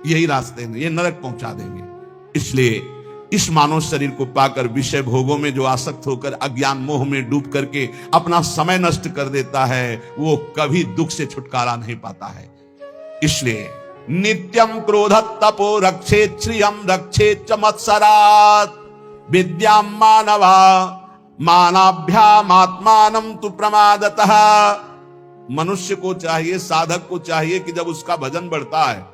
यही रास्ते हैं, ये नरक पहुंचा देंगे। इसलिए इस मानव शरीर को पाकर विषय भोगों में जो आसक्त होकर अज्ञान मोह में डूब करके अपना समय नष्ट कर देता है, वो कभी दुख से छुटकारा नहीं पाता है। इसलिए नित्यम क्रोध तपो रक्षेत् श्रियम रक्षेत् च मत्सरात् विद्याम मानवा मानाभ्याम आत्मानं तु प्रमादतः। मनुष्य को चाहिए, साधक को चाहिए कि जब उसका भजन बढ़ता है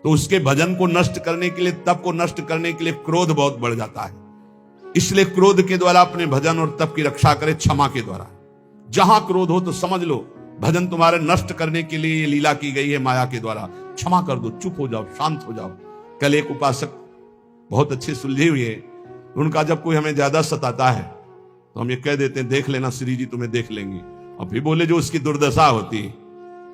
तो उसके भजन को नष्ट करने के लिए, तप को नष्ट करने के लिए क्रोध बहुत बढ़ जाता है। इसलिए क्रोध के द्वारा अपने भजन और तप की रक्षा करे, क्षमा के द्वारा। जहां क्रोध हो तो समझ लो भजन तुम्हारे नष्ट करने के लिए ये लीला की गई है माया के द्वारा। क्षमा कर दो, चुप हो जाओ, शांत हो जाओ। कल एक उपासक बहुत अच्छे सुलझे हुए, उनका जब कोई हमें ज्यादा सताता है तो हम ये कह देते हैं देख लेना श्री जी तुम्हें देख लेंगे। और फिर बोले जो उसकी दुर्दशा होती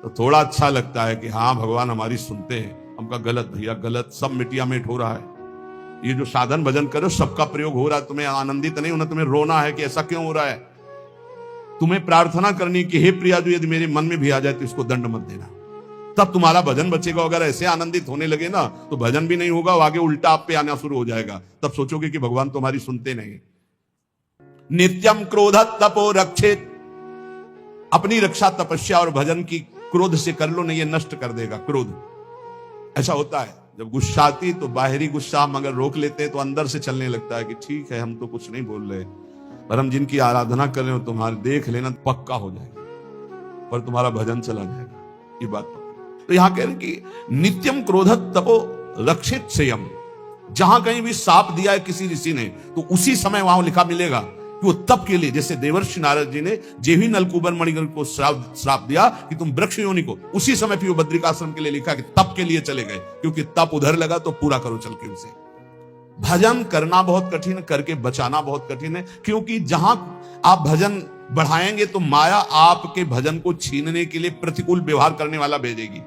तो थोड़ा अच्छा लगता है कि हाँ भगवान हमारी सुनते हैं। हमका गलत भैया गलत, सब मिटिया मिट हो रहा है। ये जो साधन भजन करो सबका प्रयोग हो रहा है, तुम्हें आनंदित नहीं होना, तुम्हें रोना है कि ऐसा क्यों हो रहा है। तुम्हें प्रार्थना करनी कि हे प्रिया जो यदि मेरे मन में भी आ जाए तो इसको दंड मत देना, तब तुम्हारा भजन बचेगा। अगर ऐसे आनंदित होने लगे ना तो भजन भी नहीं होगा, आगे उल्टा आप पे आना शुरू हो जाएगा। तब सोचोगे कि भगवान तुम्हारी सुनते नहीं। नित्यम क्रोध तपो रक्षेत्, अपनी रक्षा तपस्या और भजन की क्रोध से कर लो, नहीं ये नष्ट कर देगा। क्रोध ऐसा होता है जब गुस्सा आती तो बाहरी गुस्सा हम अगर रोक लेते हैं तो अंदर से चलने लगता है कि ठीक है हम तो कुछ नहीं बोल रहे, पर हम जिनकी आराधना कर रहे हो तुम्हारे देख लेना पक्का हो जाएगा, पर तुम्हारा भजन चला जाएगा। ये बात तो यहां कह रहे कि नित्यम क्रोध तपो रक्षित संयम। जहां कहीं भी साप दिया है किसी ऋषि ने तो उसी समय वहां लिखा मिलेगा कि वो तप के लिए, जैसे देवर्षि नारद जी ने जेवी नलकूबर मणिग्रह को श्राप दिया कि तुम वृक्ष योनि को, उसी समय फिर वो बद्रिकाश्रम के लिए लिखा कि तप के लिए चले गए, क्योंकि तप उधर लगा तो पूरा करो चल के उसे। भजन करना बहुत कठिन है, करके बचाना बहुत कठिन है, क्योंकि जहां आप भजन बढ़ाएंगे तो माया आपके भजन को छीनने के लिए प्रतिकूल व्यवहार करने वाला भेजेगी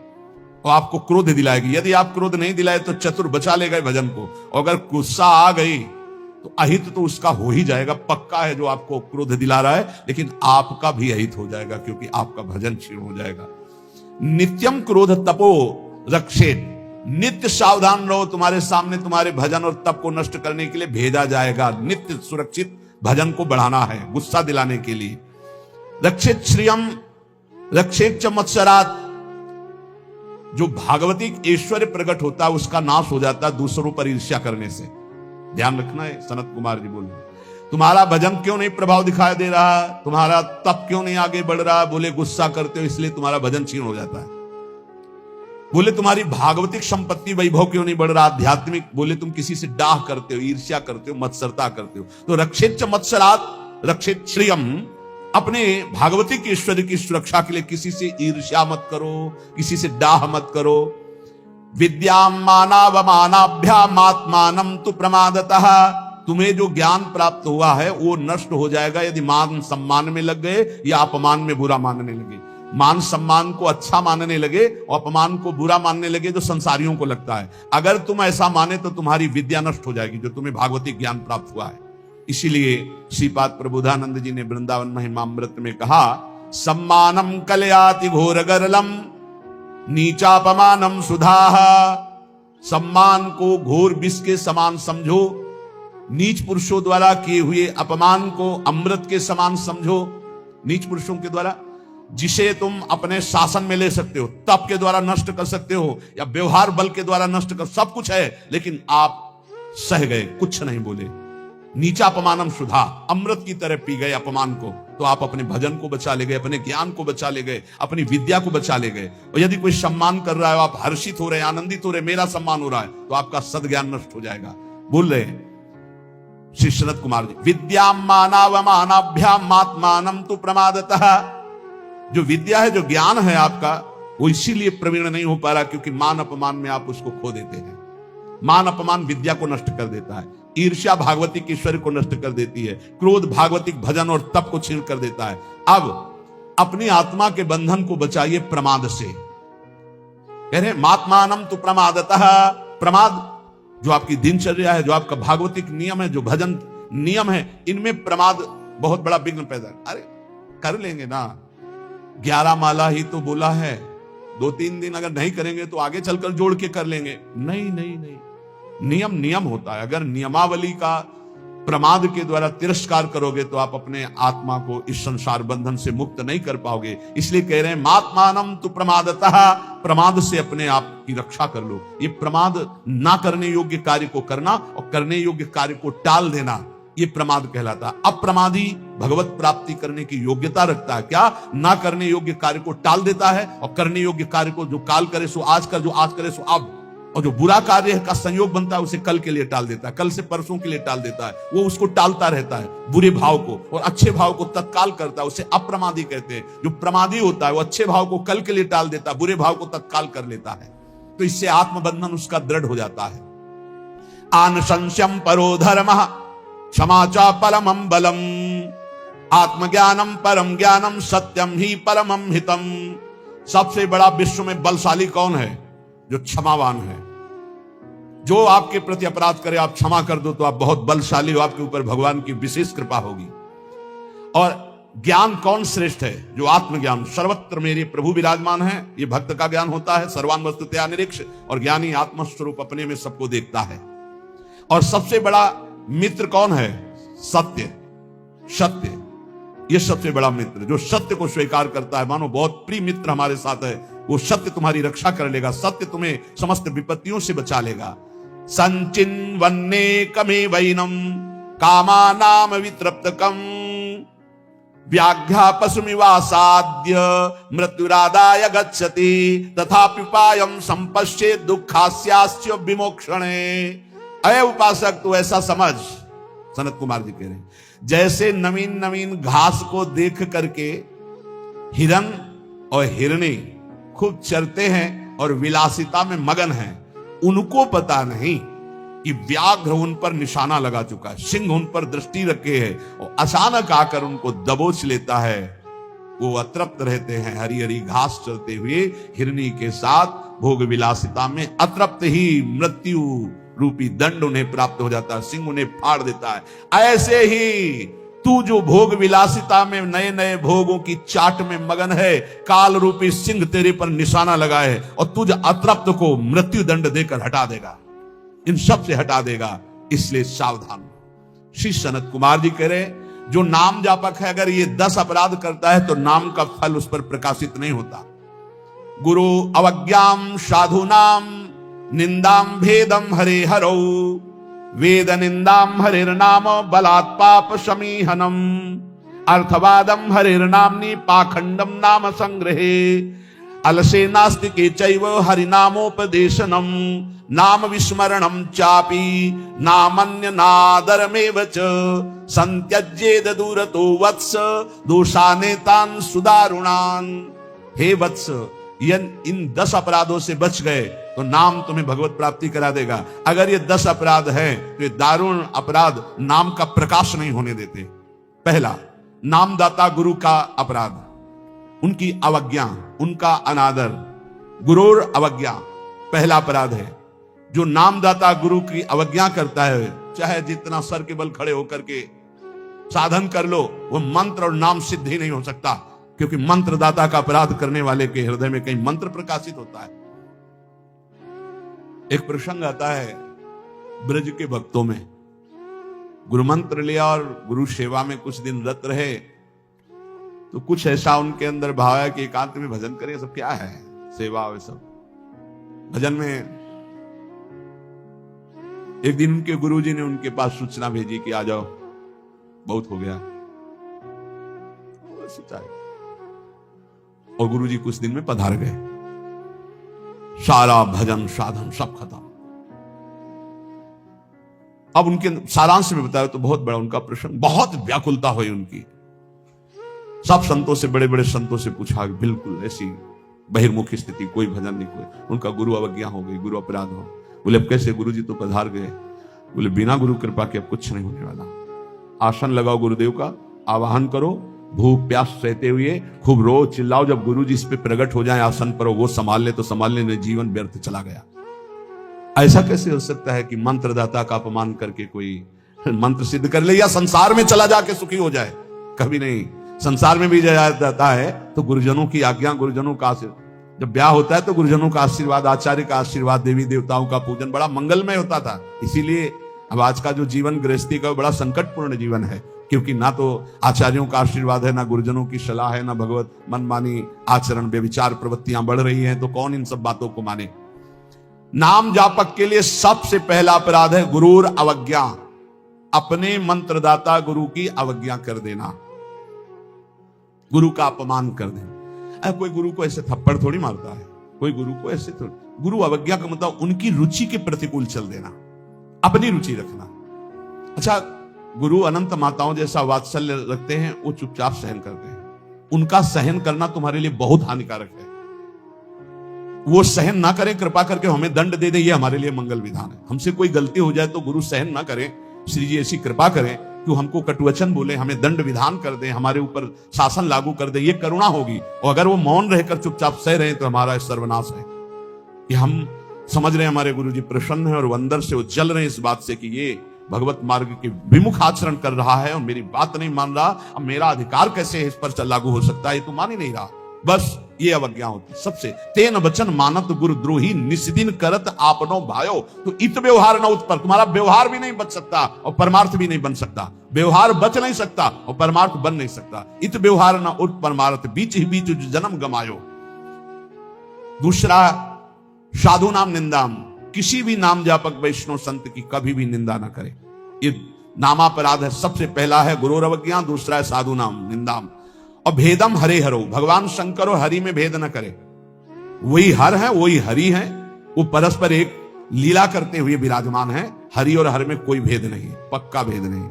और आपको क्रोध दिलाएगी। यदि आप क्रोध नहीं दिलाए तो चतुर बचा लेगा भजन को, और अगर गुस्सा आ गई तो अहित तो उसका हो ही जाएगा। पक्का है जो आपको क्रोध दिला रहा है, लेकिन आपका भी अहित हो जाएगा क्योंकि आपका भजन क्षीण हो जाएगा। नित्यम क्रोध तपो रक्षेत्, नित्य सावधान रहो, तुम्हारे सामने तुम्हारे भजन और तप को नष्ट करने के लिए भेजा जाएगा। नित्य सुरक्षित भजन को बढ़ाना है, गुस्सा दिलाने के लिए। रक्षित श्रियम रक्षेत् च मत्सरात्, जो भागवती ऐश्वर्य प्रकट होता है उसका नाश हो जाता है दूसरों पर ईर्ष्या करने से। ध्यान रखना है। सनत कुमार जी बोले तुम्हारा भजन क्यों नहीं प्रभाव दिखाई दे रहा, तुम्हारा तप क्यों नहीं आगे बढ़ रहा। बोले गुस्सा करते हो इसलिए तुम्हारा भजन क्षीण हो जाता है। बोले तुम्हारी भागवतिक संपत्ति वैभव क्यों नहीं बढ़ रहा, आध्यात्मिक। बोले तुम किसी से डाह करते हो, ईर्ष्या करते हो, मत्सरता करते हो। तो रक्षित च मत्सरात् रक्षित श्रियम, अपने भागवतिक ऐश्वर्य की सुरक्षा के लिए किसी से ईर्ष्या मत करो, किसी से डाह मत करो। विद्याम मानावमानाभ्याम आत्मानं तु प्रमादतः, तुम्हें जो ज्ञान प्राप्त हुआ है वो नष्ट हो जाएगा यदि मान सम्मान में लग गए या अपमान में बुरा मानने लगे। मान सम्मान को अच्छा मानने लगे और अपमान को बुरा मानने लगे जो संसारियों को लगता है। अगर तुम ऐसा माने तो तुम्हारी विद्या नष्ट हो जाएगी जो तुम्हें भागवतिक ज्ञान प्राप्त हुआ है। इसीलिए श्रीपाद प्रबोधानंद जी ने वृंदावन महिमामृत में कहा, सम्मानम कलयाति घोर गरलम नीचापमानम सुधाः, सम्मान को घोर विष के समान समझो, नीच पुरुषों द्वारा किए हुए अपमान को अमृत के समान समझो। नीच पुरुषों के द्वारा जिसे तुम अपने शासन में ले सकते हो, तप के द्वारा नष्ट कर सकते हो या व्यवहार बल के द्वारा नष्ट कर, सब कुछ है, लेकिन आप सह गए, कुछ नहीं बोले। नीचा अपमानम सुधा, अमृत की तरह पी गए अपमान को, तो आप अपने भजन को बचा ले गए, अपने ज्ञान को बचा ले गए, अपनी विद्या को बचा ले गए। और यदि कोई सम्मान कर रहा है, आप हर्षित हो रहे हैं, आनंदित हो रहे हैं, मेरा सम्मान हो रहा है, तो आपका सद्ज्ञान नष्ट हो जाएगा। बोल रहे श्री सनत कुमार जी, विद्याम मानावमानाभ्याम आत्मानम तु प्रमादतः। जो विद्या है, जो ज्ञान है आपका, वो इसीलिए प्रवीण नहीं हो पा रहा क्योंकि मान अपमान में आप उसको खो देते हैं। मान अपमान विद्या को नष्ट कर देता है, ईर्ष्या भागवतिक ईश्वर को नष्ट कर देती है, क्रोध भागवतिक भजन और तप को छीन कर देता है। अब अपनी आत्मा के बंधन को बचाइए प्रमाद से। कह रहे मात्मानम तु प्रमादतः। प्रमाद जो आपकी दिनचर्या है, जो आपका भागवतिक नियम है, जो भजन नियम है, इनमें प्रमाद बहुत बड़ा विघ्न पैदा। अरे कर लेंगे ना, 11 माला ही तो बोला है, 2-3 दिन अगर नहीं करेंगे तो आगे चलकर जोड़ के कर लेंगे। नहीं नहीं नहीं, नियम नियम होता है। अगर नियमावली का प्रमाद के द्वारा तिरस्कार करोगे तो आप अपने आत्मा को इस संसार बंधन से मुक्त नहीं कर पाओगे। इसलिए कह रहे हैं मात्मानम तु प्रमादतः। प्रमाद से अपने आप की रक्षा कर लो। ये प्रमाद ना करने योग्य कार्य को करना और करने योग्य कार्य को टाल देना, ये प्रमाद कहलाता है। अप्रमादी भगवत प्राप्ति करने की योग्यता रखता है। क्या? ना करने योग्य कार्य को टाल देता है और करने योग्य कार्य को जो काल करे सो आज कर, जो आज करे सो अब, और जो बुरा कार्य का संयोग बनता है उसे कल के लिए टाल देता है, कल से परसों के लिए टाल देता है। वो उसको टालता रहता है, बुरे भाव को, और अच्छे भाव को तत्काल करता है, उसे अप्रमादी कहते हैं। जो प्रमादी होता है वो अच्छे भाव को कल के लिए टाल देता है, बुरे भाव को तत्काल कर लेता है। तो इससे आत्मबंधन उसका दृढ़ हो जाता है। आनुशंस्यम परो धर्मः क्षमा च परमं बलम, आत्मज्ञानम परम ज्ञानम सत्यम ही परमं हितम। सबसे बड़ा विश्व में बलशाली कौन है? जो क्षमावान है। जो आपके प्रति अपराध करे आप क्षमा कर दो तो आप बहुत बलशाली हो, आपके ऊपर भगवान की विशेष कृपा होगी। और ज्ञान कौन श्रेष्ठ है? जो आत्मज्ञान, सर्वत्र मेरे प्रभु विराजमान है, ये भक्त का ज्ञान होता है। सर्वान वस्तुतया निरीक्ष, और ज्ञानी आत्मस्वरूप अपने में सबको देखता है। और सबसे बड़ा मित्र कौन है? सत्य। सत्य ये सबसे बड़ा मित्र, जो सत्य को स्वीकार करता है। मानो बहुत प्रिय मित्र हमारे साथ है, वो सत्य तुम्हारी रक्षा कर लेगा, सत्य तुम्हें समस्त विपत्तियों से बचा लेगा। संचिन्वन्ने कमे वैनम कामानाम वितृप्तकम, व्याघ्या पशुमिवासाद्य मृत्युरादाय गच्छति, तथाप्युपायम संपश्ये दुःखास्यास्य विमोक्षणे। अय उपासक तू ऐसा समझ, सनत कुमार जी कह रहे हैं, जैसे नवीन नवीन घास को देख करके हिरन और हिरनी खूब चरते हैं और विलासिता में मगन हैं, उनको पता नहीं कि व्याघ्र उन पर निशाना लगा चुका है, सिंह उन पर दृष्टि रखे है और अचानक आकर उनको दबोच लेता है। वो अतृप्त रहते हैं, हरी हरी घास चलते हुए हिरनी के साथ भोग विलासिता में अतृप्त ही मृत्यु रूपी दंड उन्हें प्राप्त हो जाता है, सिंह उन्हें फाड़ देता है। ऐसे ही तू जो भोग विलासिता में नए नए भोगों की चाट में मगन है, काल रूपी सिंह तेरे पर निशाना लगाए और तुझ अतृप्त को मृत्यु दंड देकर हटा देगा, इन सब से हटा देगा। इसलिए सावधान। श्री सनत कुमार जी कह रहे, जो नाम जापक है अगर ये 10 अपराध करता है तो नाम का फल उस पर प्रकाशित नहीं होता। गुरु अवज्ञाम साधुनाम निंदाम भेदम हरे हरौ, वेद निंदाम हरिर्नाम बलात् पाप समीहनम, अर्थवादम हरिर्नाम्नि पाखंडम नाम संग्रहे, अलसे नास्तिके चैव हरिनामोपदेशनम, नाम विस्मरणम चापि नामन्य नादरमेव च, संत्यज्येद दूरतो वत्स दोषानेतान सुदारुणान। हे वत्स, इन 10 अपराधों से बच गए तो नाम तुम्हें भगवत प्राप्ति करा देगा। अगर ये 10 अपराध हैं तो ये दारुण अपराध नाम का प्रकाश नहीं होने देते। पहला, नामदाता गुरु का अपराध, उनकी अवज्ञा, उनका अनादर। गुरुर अवज्ञा पहला अपराध है। जो नामदाता गुरु की अवज्ञा करता है, चाहे जितना सर के बल खड़े होकर के साधन कर लो, वो मंत्र और नाम सिद्ध ही नहीं हो सकता, क्योंकि मंत्रदाता का अपराध करने वाले के हृदय में कहीं मंत्र प्रकाशित होता है। एक प्रसंग आता है ब्रज के भक्तों में, गुरु मंत्र लिया और गुरु सेवा में कुछ दिन रत रहे, तो कुछ ऐसा उनके अंदर भाव है कि एकांत में भजन करें। सब क्या है, सेवा वे सब भजन में एक दिन उनके गुरुजी ने उनके पास सूचना भेजी कि आ जाओ, बहुत हो गया। और गुरुजी कुछ दिन में पधार गए। सारा भजन साधन सब खत्म। अब उनके सारांश में बताया तो बहुत बड़ा उनका प्रसंग, बहुत व्याकुलता हुई उनकी। सब संतों से, बड़े बड़े संतों से पूछा, बिल्कुल ऐसी बहिर्मुखी स्थिति, कोई भजन नहीं, कोई। उनका गुरु अवज्ञा हो गई, गुरु अपराध हो। बोले अब कैसे? गुरुजी तो पधार गए। बोले बिना गुरु कृपा के अब कुछ नहीं होने वाला। आसन लगाओ गुरुदेव का, आवाहन करो, भूख प्यास सहते हुए खूब रो चिल्लाओ। जब गुरुजी इस पे प्रकट हो जाए आसन पर, वो संभाल ले तो संभाल ले, जीवन व्यर्थ चला गया। ऐसा कैसे हो सकता है कि मंत्रदाता का अपमान करके कोई मंत्र सिद्ध कर ले या संसार में चला जाके सुखी हो जाए? कभी नहीं। संसार में भी जाता है तो गुरुजनों की आज्ञा, गुरुजनों का आशीर्वाद। जब ब्याह होता है तो गुरुजनों का आशीर्वाद, आचार्य का आशीर्वाद, देवी देवताओं का पूजन बड़ा मंगलमय होता था। इसीलिए अब आज का जो जीवन गृहस्थी का बड़ा संकटपूर्ण जीवन है, क्योंकि ना तो आचार्यों का आशीर्वाद है, ना गुरुजनों की सलाह है, ना भगवत मनमानी आचरण, बेविचार प्रवृत्तियां बढ़ रही हैं, तो कौन इन सब बातों को माने? नाम जापक के लिए सबसे पहला अपराध है गुरूर अवज्ञा। अपने मंत्रदाता गुरु की अवज्ञा कर देना, गुरु का अपमान कर देना। कोई गुरु को ऐसे थप्पड़ थोड़ी मारता है, कोई गुरु को ऐसे थोड़ी। गुरु अवज्ञा का मतलब उनकी रुचि के प्रतिकूल चल देना, अपनी रुचि रखना। अच्छा, गुरु अनंत माताओं जैसा वात्सल्य रखते हैं, वो चुपचाप सहन करते हैं। उनका सहन करना तुम्हारे लिए बहुत हानिकारक है। वो सहन ना करें, कृपा करके हमें दंड दे दे, ये हमारे लिए मंगल विधान है। हमसे कोई गलती हो जाए तो गुरु सहन ना करें, श्री जी ऐसी कृपा करें कि हमको कटुवचन बोले, हमें दंड विधान कर दे, हमारे ऊपर शासन लागू कर दे, ये करुणा होगी। और अगर वो मौन रहकर चुपचाप सह रहे तो हमारा सर्वनाश है। कि हम समझ रहे हैं हमारे गुरु जी प्रसन्न है और वो अंदर से वो जल रहे हैं इस बात से कि ये भगवत मार्ग के विमुख आचरण कर रहा है और मेरी बात नहीं मान रहा, अब मेरा अधिकार कैसे इस पर लागू हो सकता है, ये तो मान ही नहीं रहा। बस ये अवज्ञा होती सबसे। तेन वचन मानत गुरु द्रोही, निस्दिन करत आपनो भायो। तो इत व्यवहार न उत्पर, तुम्हारा व्यवहार भी नहीं बच सकता और परमार्थ भी नहीं बन सकता। व्यवहार बच नहीं सकता और परमार्थ बन नहीं सकता। इत व्यवहार न उत परमार्थ, बीच ही बीच जन्म गमायो। दूसरा, साधु नाम निंदाम। किसी भी नाम जापक वैष्णव संत की कभी भी निंदा ना करे। ये नामापराध है। सबसे पहला है गुरु अवज्ञा, दूसरा है साधु नाम निंदाम। और भेदम हरे हरो, भगवान शंकर और हरि में भेद न करे। वही हर है, वही हरि है, वो परस्पर एक लीला करते हुए विराजमान है। हरि और हर में कोई भेद नहीं, पक्का भेद नहीं।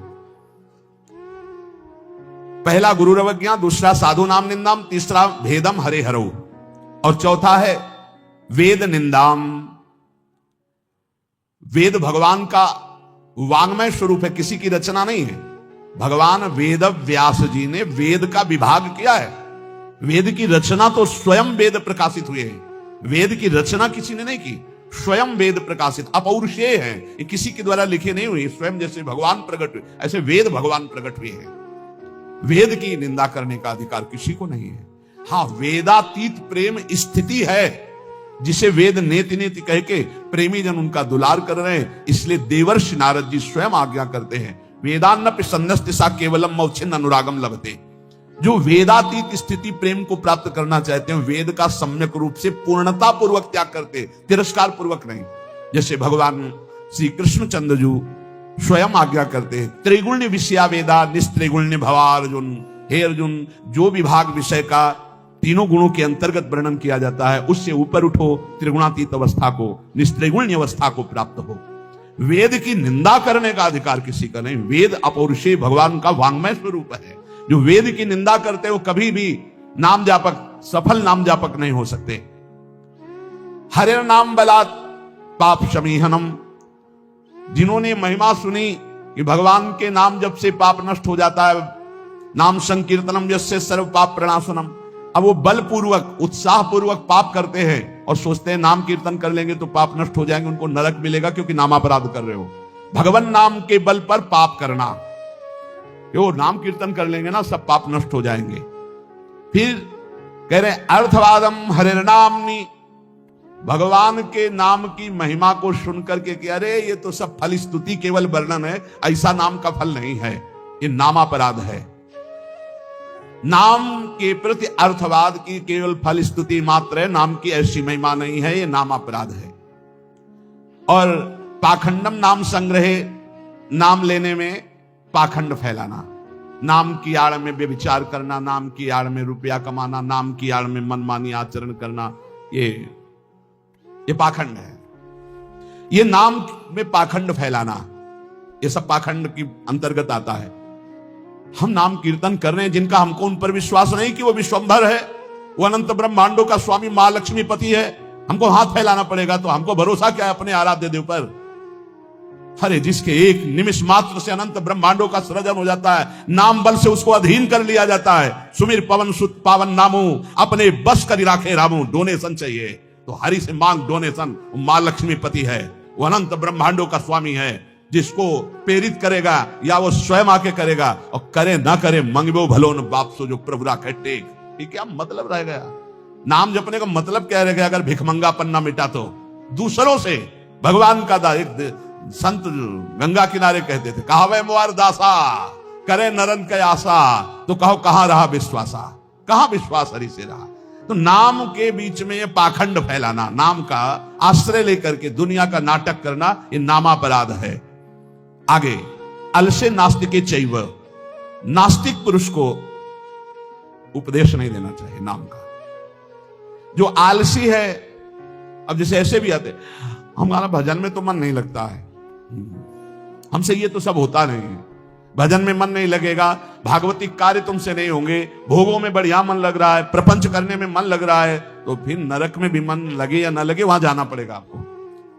पहला गुरु अवज्ञा, दूसरा साधु नाम निंदाम, तीसरा भेदम हरे हरो, और चौथा है वेद निंदाम। वेद भगवान का वांग्मय स्वरूप है, किसी की रचना नहीं है। भगवान वेद व्यास जी ने वेद का विभाग किया है। वेद की रचना तो स्वयं वेद प्रकाशित हुए हैं। वेद की रचना किसी ने नहीं की, स्वयं वेद प्रकाशित अपौरुषेय है। ये किसी के द्वारा लिखे नहीं हुए, स्वयं जैसे भगवान प्रकट हुए ऐसे वेद भगवान प्रकट हुए हैं। वेद की निंदा करने का अधिकार किसी को नहीं है। हाँ, वेदातीत प्रेम स्थिति है जिसे वेद नेति नेति कह के प्रेमी जन उनका दुलार कर रहे हैं। इसलिए देवर्षि नारद जी स्वयं आज्ञा करते हैं, वेदान्नपि सन्नस्तिसा केवलम मौच्छिन्न अनुरागम लभते। जो वेदातीत स्थिति प्रेम को प्राप्त करना चाहते हैं, वेद का सम्यक रूप से पूर्णता पूर्वक त्याग करते, तिरस्कार पूर्वक नहीं। जैसे भगवान श्री कृष्णचंद्र जी स्वयं आज्ञा करते हैं, त्रिगुण्य विषया वेदा निस्त्रिगुण्य भवा अर्जुन। हे अर्जुन, जो विभाग विषय का तीनों गुणों के अंतर्गत वर्णन किया जाता है, उससे ऊपर उठो, त्रिगुणातीत अवस्था को, निस्त्रिगुण्य अवस्था को प्राप्त हो। वेद की निंदा करने का अधिकार किसी का नहीं। वेद अपौरुषेय भगवान का वांग्मय स्वरूप है। जो वेद की निंदा करते हो कभी भी नाम जापक, सफल नाम जापक नहीं हो सकते। हरे नाम बलात् पाप शमीहनम। जिन्होंने महिमा सुनी कि भगवान के नाम जप से पाप नष्ट हो जाता है, नाम संकीर्तनम यस्य सर्व पाप प्रणाशनम। अब वो बलपूर्वक उत्साह पूर्वक पाप करते हैं और सोचते हैं नाम कीर्तन कर लेंगे तो पाप नष्ट हो जाएंगे, उनको नरक मिलेगा क्योंकि नामापराध कर रहे हो। भगवान नाम के बल पर पाप करना, वो नाम कीर्तन कर लेंगे ना सब पाप नष्ट हो जाएंगे। फिर कह रहे अर्थवादम हरिर्नामनि। भगवान के नाम की महिमा को सुनकर के कि अरे ये तो सब फल स्तुति केवल वर्णन है, ऐसा नाम का फल नहीं है, ये नामापराध है। नाम के प्रति अर्थवाद की केवल फल स्तुति मात्र है, नाम की ऐसी महिमा नहीं है, ये नाम अपराध है। और पाखंडम नाम संग्रहे, नाम लेने में पाखंड फैलाना, नाम की आड़ में व्यभिचार करना, नाम की आड़ में रुपया कमाना, नाम की आड़ में मनमानी आचरण करना, ये पाखंड है। ये नाम में पाखंड फैलाना, ये सब पाखंड की अंतर्गत आता है। हम नाम कीर्तन कर रहे हैं, जिनका हमको उन पर विश्वास नहीं कि वो विश्वंभर है, वो अनंत ब्रह्मांडों का स्वामी मां लक्ष्मी पति है, हमको हाथ फैलाना पड़ेगा। तो हमको भरोसा क्या है अपने आराध्य देव पर? अरे जिसके एक निमिष मात्र से अनंत ब्रह्मांडों का सृजन हो जाता है, नाम बल से उसको अधीन कर लिया जाता है। सुमिर पवन सुत पावन नामू, अपने बस कर राखे रामू। डोनेशन चाहिए तो हरि से मांग डोनेशन। मां लक्ष्मी पति है, वो अनंत ब्रह्मांडों का स्वामी है, जिसको प्रेरित करेगा या वो स्वयं आके करेगा, और करे ना करे मंगबो भलो न बाप सो जो प्रभु राखे टेक। ये क्या मतलब रह गया? नाम जपने का मतलब क्या रह गया? अगर भिखमंगापन ना मिटा तो दूसरों से भगवान का एक संत गंगा किनारे कहते थे, कहावे मुआर दासा करे नरन के आशा, तो कहो कहां रहा विश्वासा, कहां विश्वास हरि से रहा। तो नाम के बीच में ये पाखंड फैलाना, नाम का आश्रय लेकर के दुनिया का नाटक करना, ये नामापराध है। आगे, अलसे नास्तिके चैव, नास्तिक पुरुष को उपदेश नहीं देना चाहिए नाम का। जो आलसी है, अब जैसे ऐसे भी आते, हमारा भजन में तो मन नहीं लगता है, हमसे ये तो सब होता नहीं है, भजन में मन नहीं लगेगा, भागवती कार्य तुमसे नहीं होंगे, भोगों में बढ़िया मन लग रहा है, प्रपंच करने में मन लग रहा है, तो फिर नरक में भी मन लगे या ना लगे वहां जाना पड़ेगा आपको,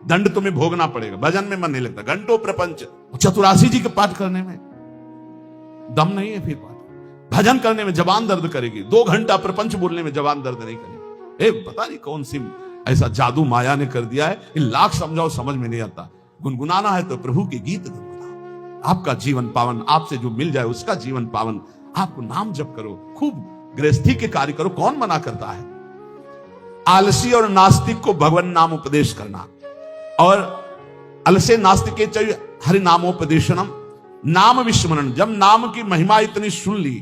दंड तुम्हें भोगना पड़ेगा। भजन में मन नहीं लगता, घंटों प्रपंच, चतुरासी जी के पाठ करने में दम नहीं है, फिर पाठ भजन करने में जबान दर्द करेगी, 2 घंटा प्रपंच बोलने में जबान दर्द नहीं करेगी। पता नहीं कौन सी ऐसा जादू माया ने कर दिया है, लाख समझाओ समझ में नहीं आता। गुनगुनाना है तो प्रभु के गीत गुनगुनाओ, आपका जीवन पावन, आपसे जो मिल जाए उसका जीवन पावन। आपको नाम जप करो, खूब गृहस्थी के कार्य करो, कौन मना करता है? आलसी और नास्तिक को भगवान नाम उपदेश करना, और अलसे नास्तिके चाहिए हरि नामोपदेशनम, नाम विस्मरण। जब नाम की महिमा इतनी सुन ली,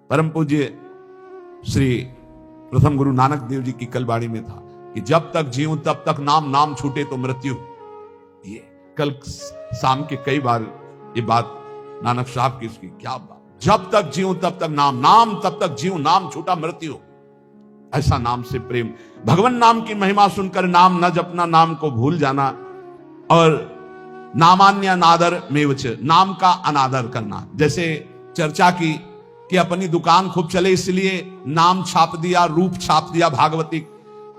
परम पूज्य श्री प्रथम गुरु नानक देव जी की कल बाड़ी में था कि जब तक जीऊं तब तक नाम, नाम छूटे तो मृत्यु। ये कल शाम के कई बार ये बात नानक साहब की, इसकी क्या बात, जब तक जीऊं तब तक नाम, नाम तब तक जीऊं, नाम छूटा मृत्यु। ऐसा नाम से प्रेम, भगवान नाम की महिमा सुनकर नाम न जपना, नाम को भूल जाना, और नामान्य अनादर मेवच, नाम का अनादर करना। जैसे चर्चा की कि अपनी दुकान खूब चले इसलिए नाम छाप दिया, रूप छाप दिया भागवतिक,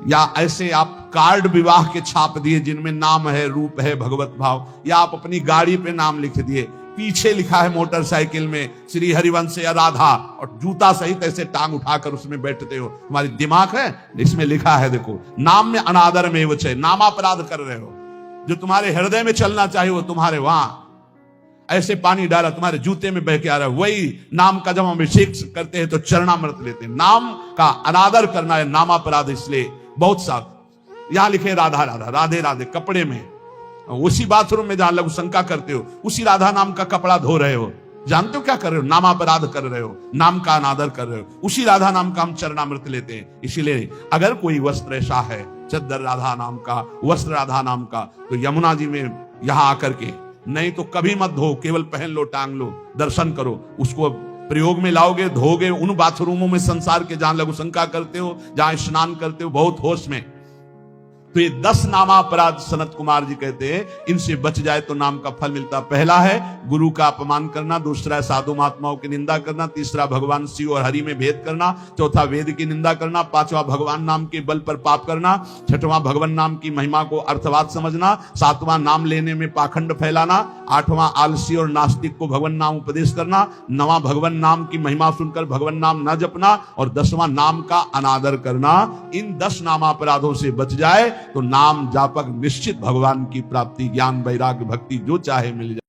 या ऐसे आप कार्ड विवाह के छाप दिए जिनमें नाम है, रूप है, भगवत भाव, या आप अपनी गाड़ी पे नाम लिख दिए, पीछे लिखा है मोटरसाइकिल में श्री हरिवंश या राधा, और जूता सहित ऐसे टांग उठाकर उसमें बैठते हो। हमारी दिमाग है, इसमें लिखा है देखो, नाम में अनादर में वच है, नामापराध कर रहे हो। जो तुम्हारे हृदय में चलना चाहिए वो तुम्हारे वहां ऐसे पानी डाला तुम्हारे जूते में बह के आ रहा है। वही नाम का जब हम अभिषेक करते हैं तो चरणामृत लेते हैं। नाम का अनादर करना है नामापराध। इसलिए बहुत सा यहां लिखे राधा राधा, राधे राधे कपड़े में, उसी बाथरूम में जहां लघु शंका करते हो उसी राधा नाम का कपड़ा धो रहे हो, जानते हो क्या कर रहे हो? नामापराध कर रहे हो, नाम का अनादर कर रहे हो। उसी राधा नाम का हम चरणामृत लेते हैं। इसीलिए अगर कोई वस्त्र ऐसा है, चद्दर राधा नाम का, वस्त्र राधा नाम का, तो यमुना जी में यहां आकर के, नहीं तो कभी मत धो, केवल पहन लो, टांग लो, दर्शन करो, उसको प्रयोग में लाओगे, धोगे उन बाथरूमों में संसार के जहां लघु शंका करते हो, जहां स्नान करते हो बहुत होश में। तो ये 10 नामापराध सनत कुमार जी कहते हैं, इनसे बच जाए तो नाम का फल मिलता। पहला है गुरु का अपमान करना, दूसरा है साधु महात्माओं की निंदा करना, तीसरा भगवान शिव और हरि में भेद करना, चौथा वेद की निंदा करना, पांचवा भगवान नाम के बल पर पाप करना, छठवां भगवान नाम की महिमा को अर्थवाद समझना, सातवां नाम लेने में पाखंड फैलाना, आठवां आलसी और नास्तिक को भगवान नाम उपदेश करना, नवां भगवान नाम की महिमा सुनकर भगवान नाम न जपना, और 10वां नाम का अनादर करना। इन 10 नामापराधों से बच जाए तो नाम जापक निश्चित भगवान की प्राप्ति, ज्ञान, वैराग्य, भक्ति जो चाहे मिल जाए।